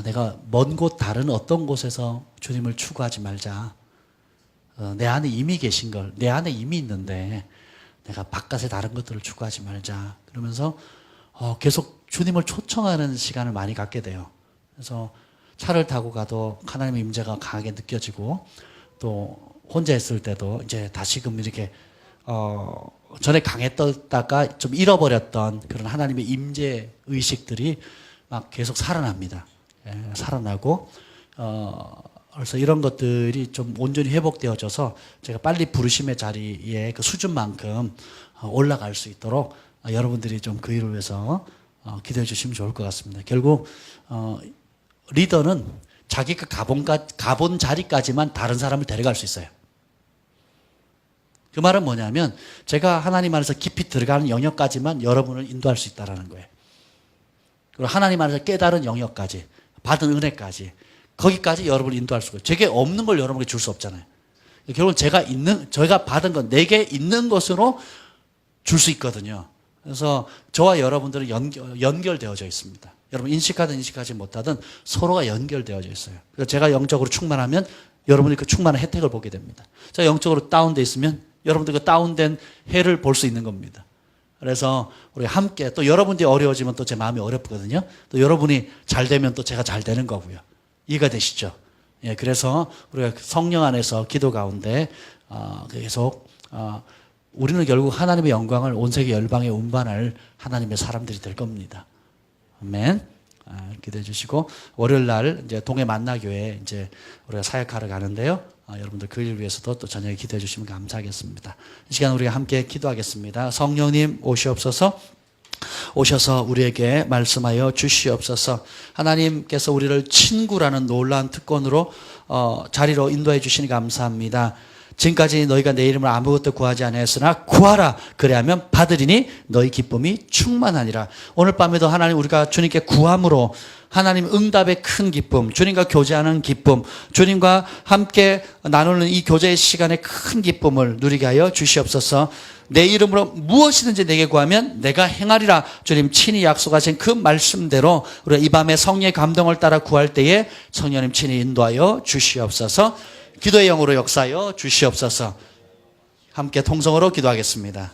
내가 먼 곳 다른 어떤 곳에서 주님을 추구하지 말자. 내 안에 이미 계신 걸, 내 안에 이미 있는데 내가 바깥에 다른 것들을 추구하지 말자. 그러면서 계속 주님을 초청하는 시간을 많이 갖게 돼요. 그래서 차를 타고 가도 하나님의 임재가 강하게 느껴지고 또 혼자 있을 때도 이제 다시금 이렇게 전에 강했다가 좀 잃어버렸던 그런 하나님의 임재 의식들이 막 계속 살아납니다. 살아나고 그래서 이런 것들이 좀 온전히 회복되어져서 제가 빨리 부르심의 자리에 그 수준만큼 올라갈 수 있도록 여러분들이 좀 그 일을 위해서 기도해 주시면 좋을 것 같습니다. 결국 리더는 자기가 가본 자리까지만 다른 사람을 데려갈 수 있어요. 그 말은 뭐냐면 제가 하나님 안에서 깊이 들어가는 영역까지만 여러분을 인도할 수 있다는 거예요. 그리고 하나님 안에서 깨달은 영역까지, 받은 은혜까지, 거기까지 여러분을 인도할 수가 있어요. 제게 없는 걸 여러분에게 줄 수 없잖아요. 결국은 제가 받은 건 내게 있는 것으로 줄 수 있거든요. 그래서 저와 여러분들은 연결되어져 있습니다. 여러분 인식하든 인식하지 못하든 서로가 연결되어져 있어요. 그래서 제가 영적으로 충만하면 여러분이 그 충만한 혜택을 보게 됩니다. 제가 영적으로 다운돼 있으면 여러분들 그 다운된 해를 볼 수 있는 겁니다. 그래서 우리 함께 또 여러분들이 어려워지면 또 제 마음이 어렵거든요. 또 여러분이 잘 되면 또 제가 잘 되는 거고요. 이해가 되시죠? 예, 그래서 우리가 성령 안에서 기도 가운데 계속 우리는 결국 하나님의 영광을 온 세계 열방에 운반할 하나님의 사람들이 될 겁니다. 아멘. 기도해 주시고 월요일 날 이제 동해 만나교회 이제 우리가 사역하러 가는데요. 여러분들 그 일 위해서도 또 저녁에 기도해 주시면 감사하겠습니다. 이 시간 우리가 함께 기도하겠습니다. 성령님 오시옵소서. 오셔서 우리에게 말씀하여 주시옵소서. 하나님께서 우리를 친구라는 놀라운 특권으로 자리로 인도해 주시니 감사합니다. 지금까지 너희가 내 이름을 아무것도 구하지 아니하였으나 구하라 그래야면 받으리니 너희 기쁨이 충만하니라. 오늘 밤에도 하나님 우리가 주님께 구함으로 하나님 응답의 큰 기쁨, 주님과 교제하는 기쁨, 주님과 함께 나누는 이 교제의 시간에 큰 기쁨을 누리게 하여 주시옵소서. 내 이름으로 무엇이든지 내게 구하면 내가 행하리라. 주님 친히 약속하신 그 말씀대로 우리가 이 밤에 성령의 감동을 따라 구할 때에 성령님 친히 인도하여 주시옵소서. 기도의 영으로 역사하여 주시옵소서. 함께 통성으로 기도하겠습니다.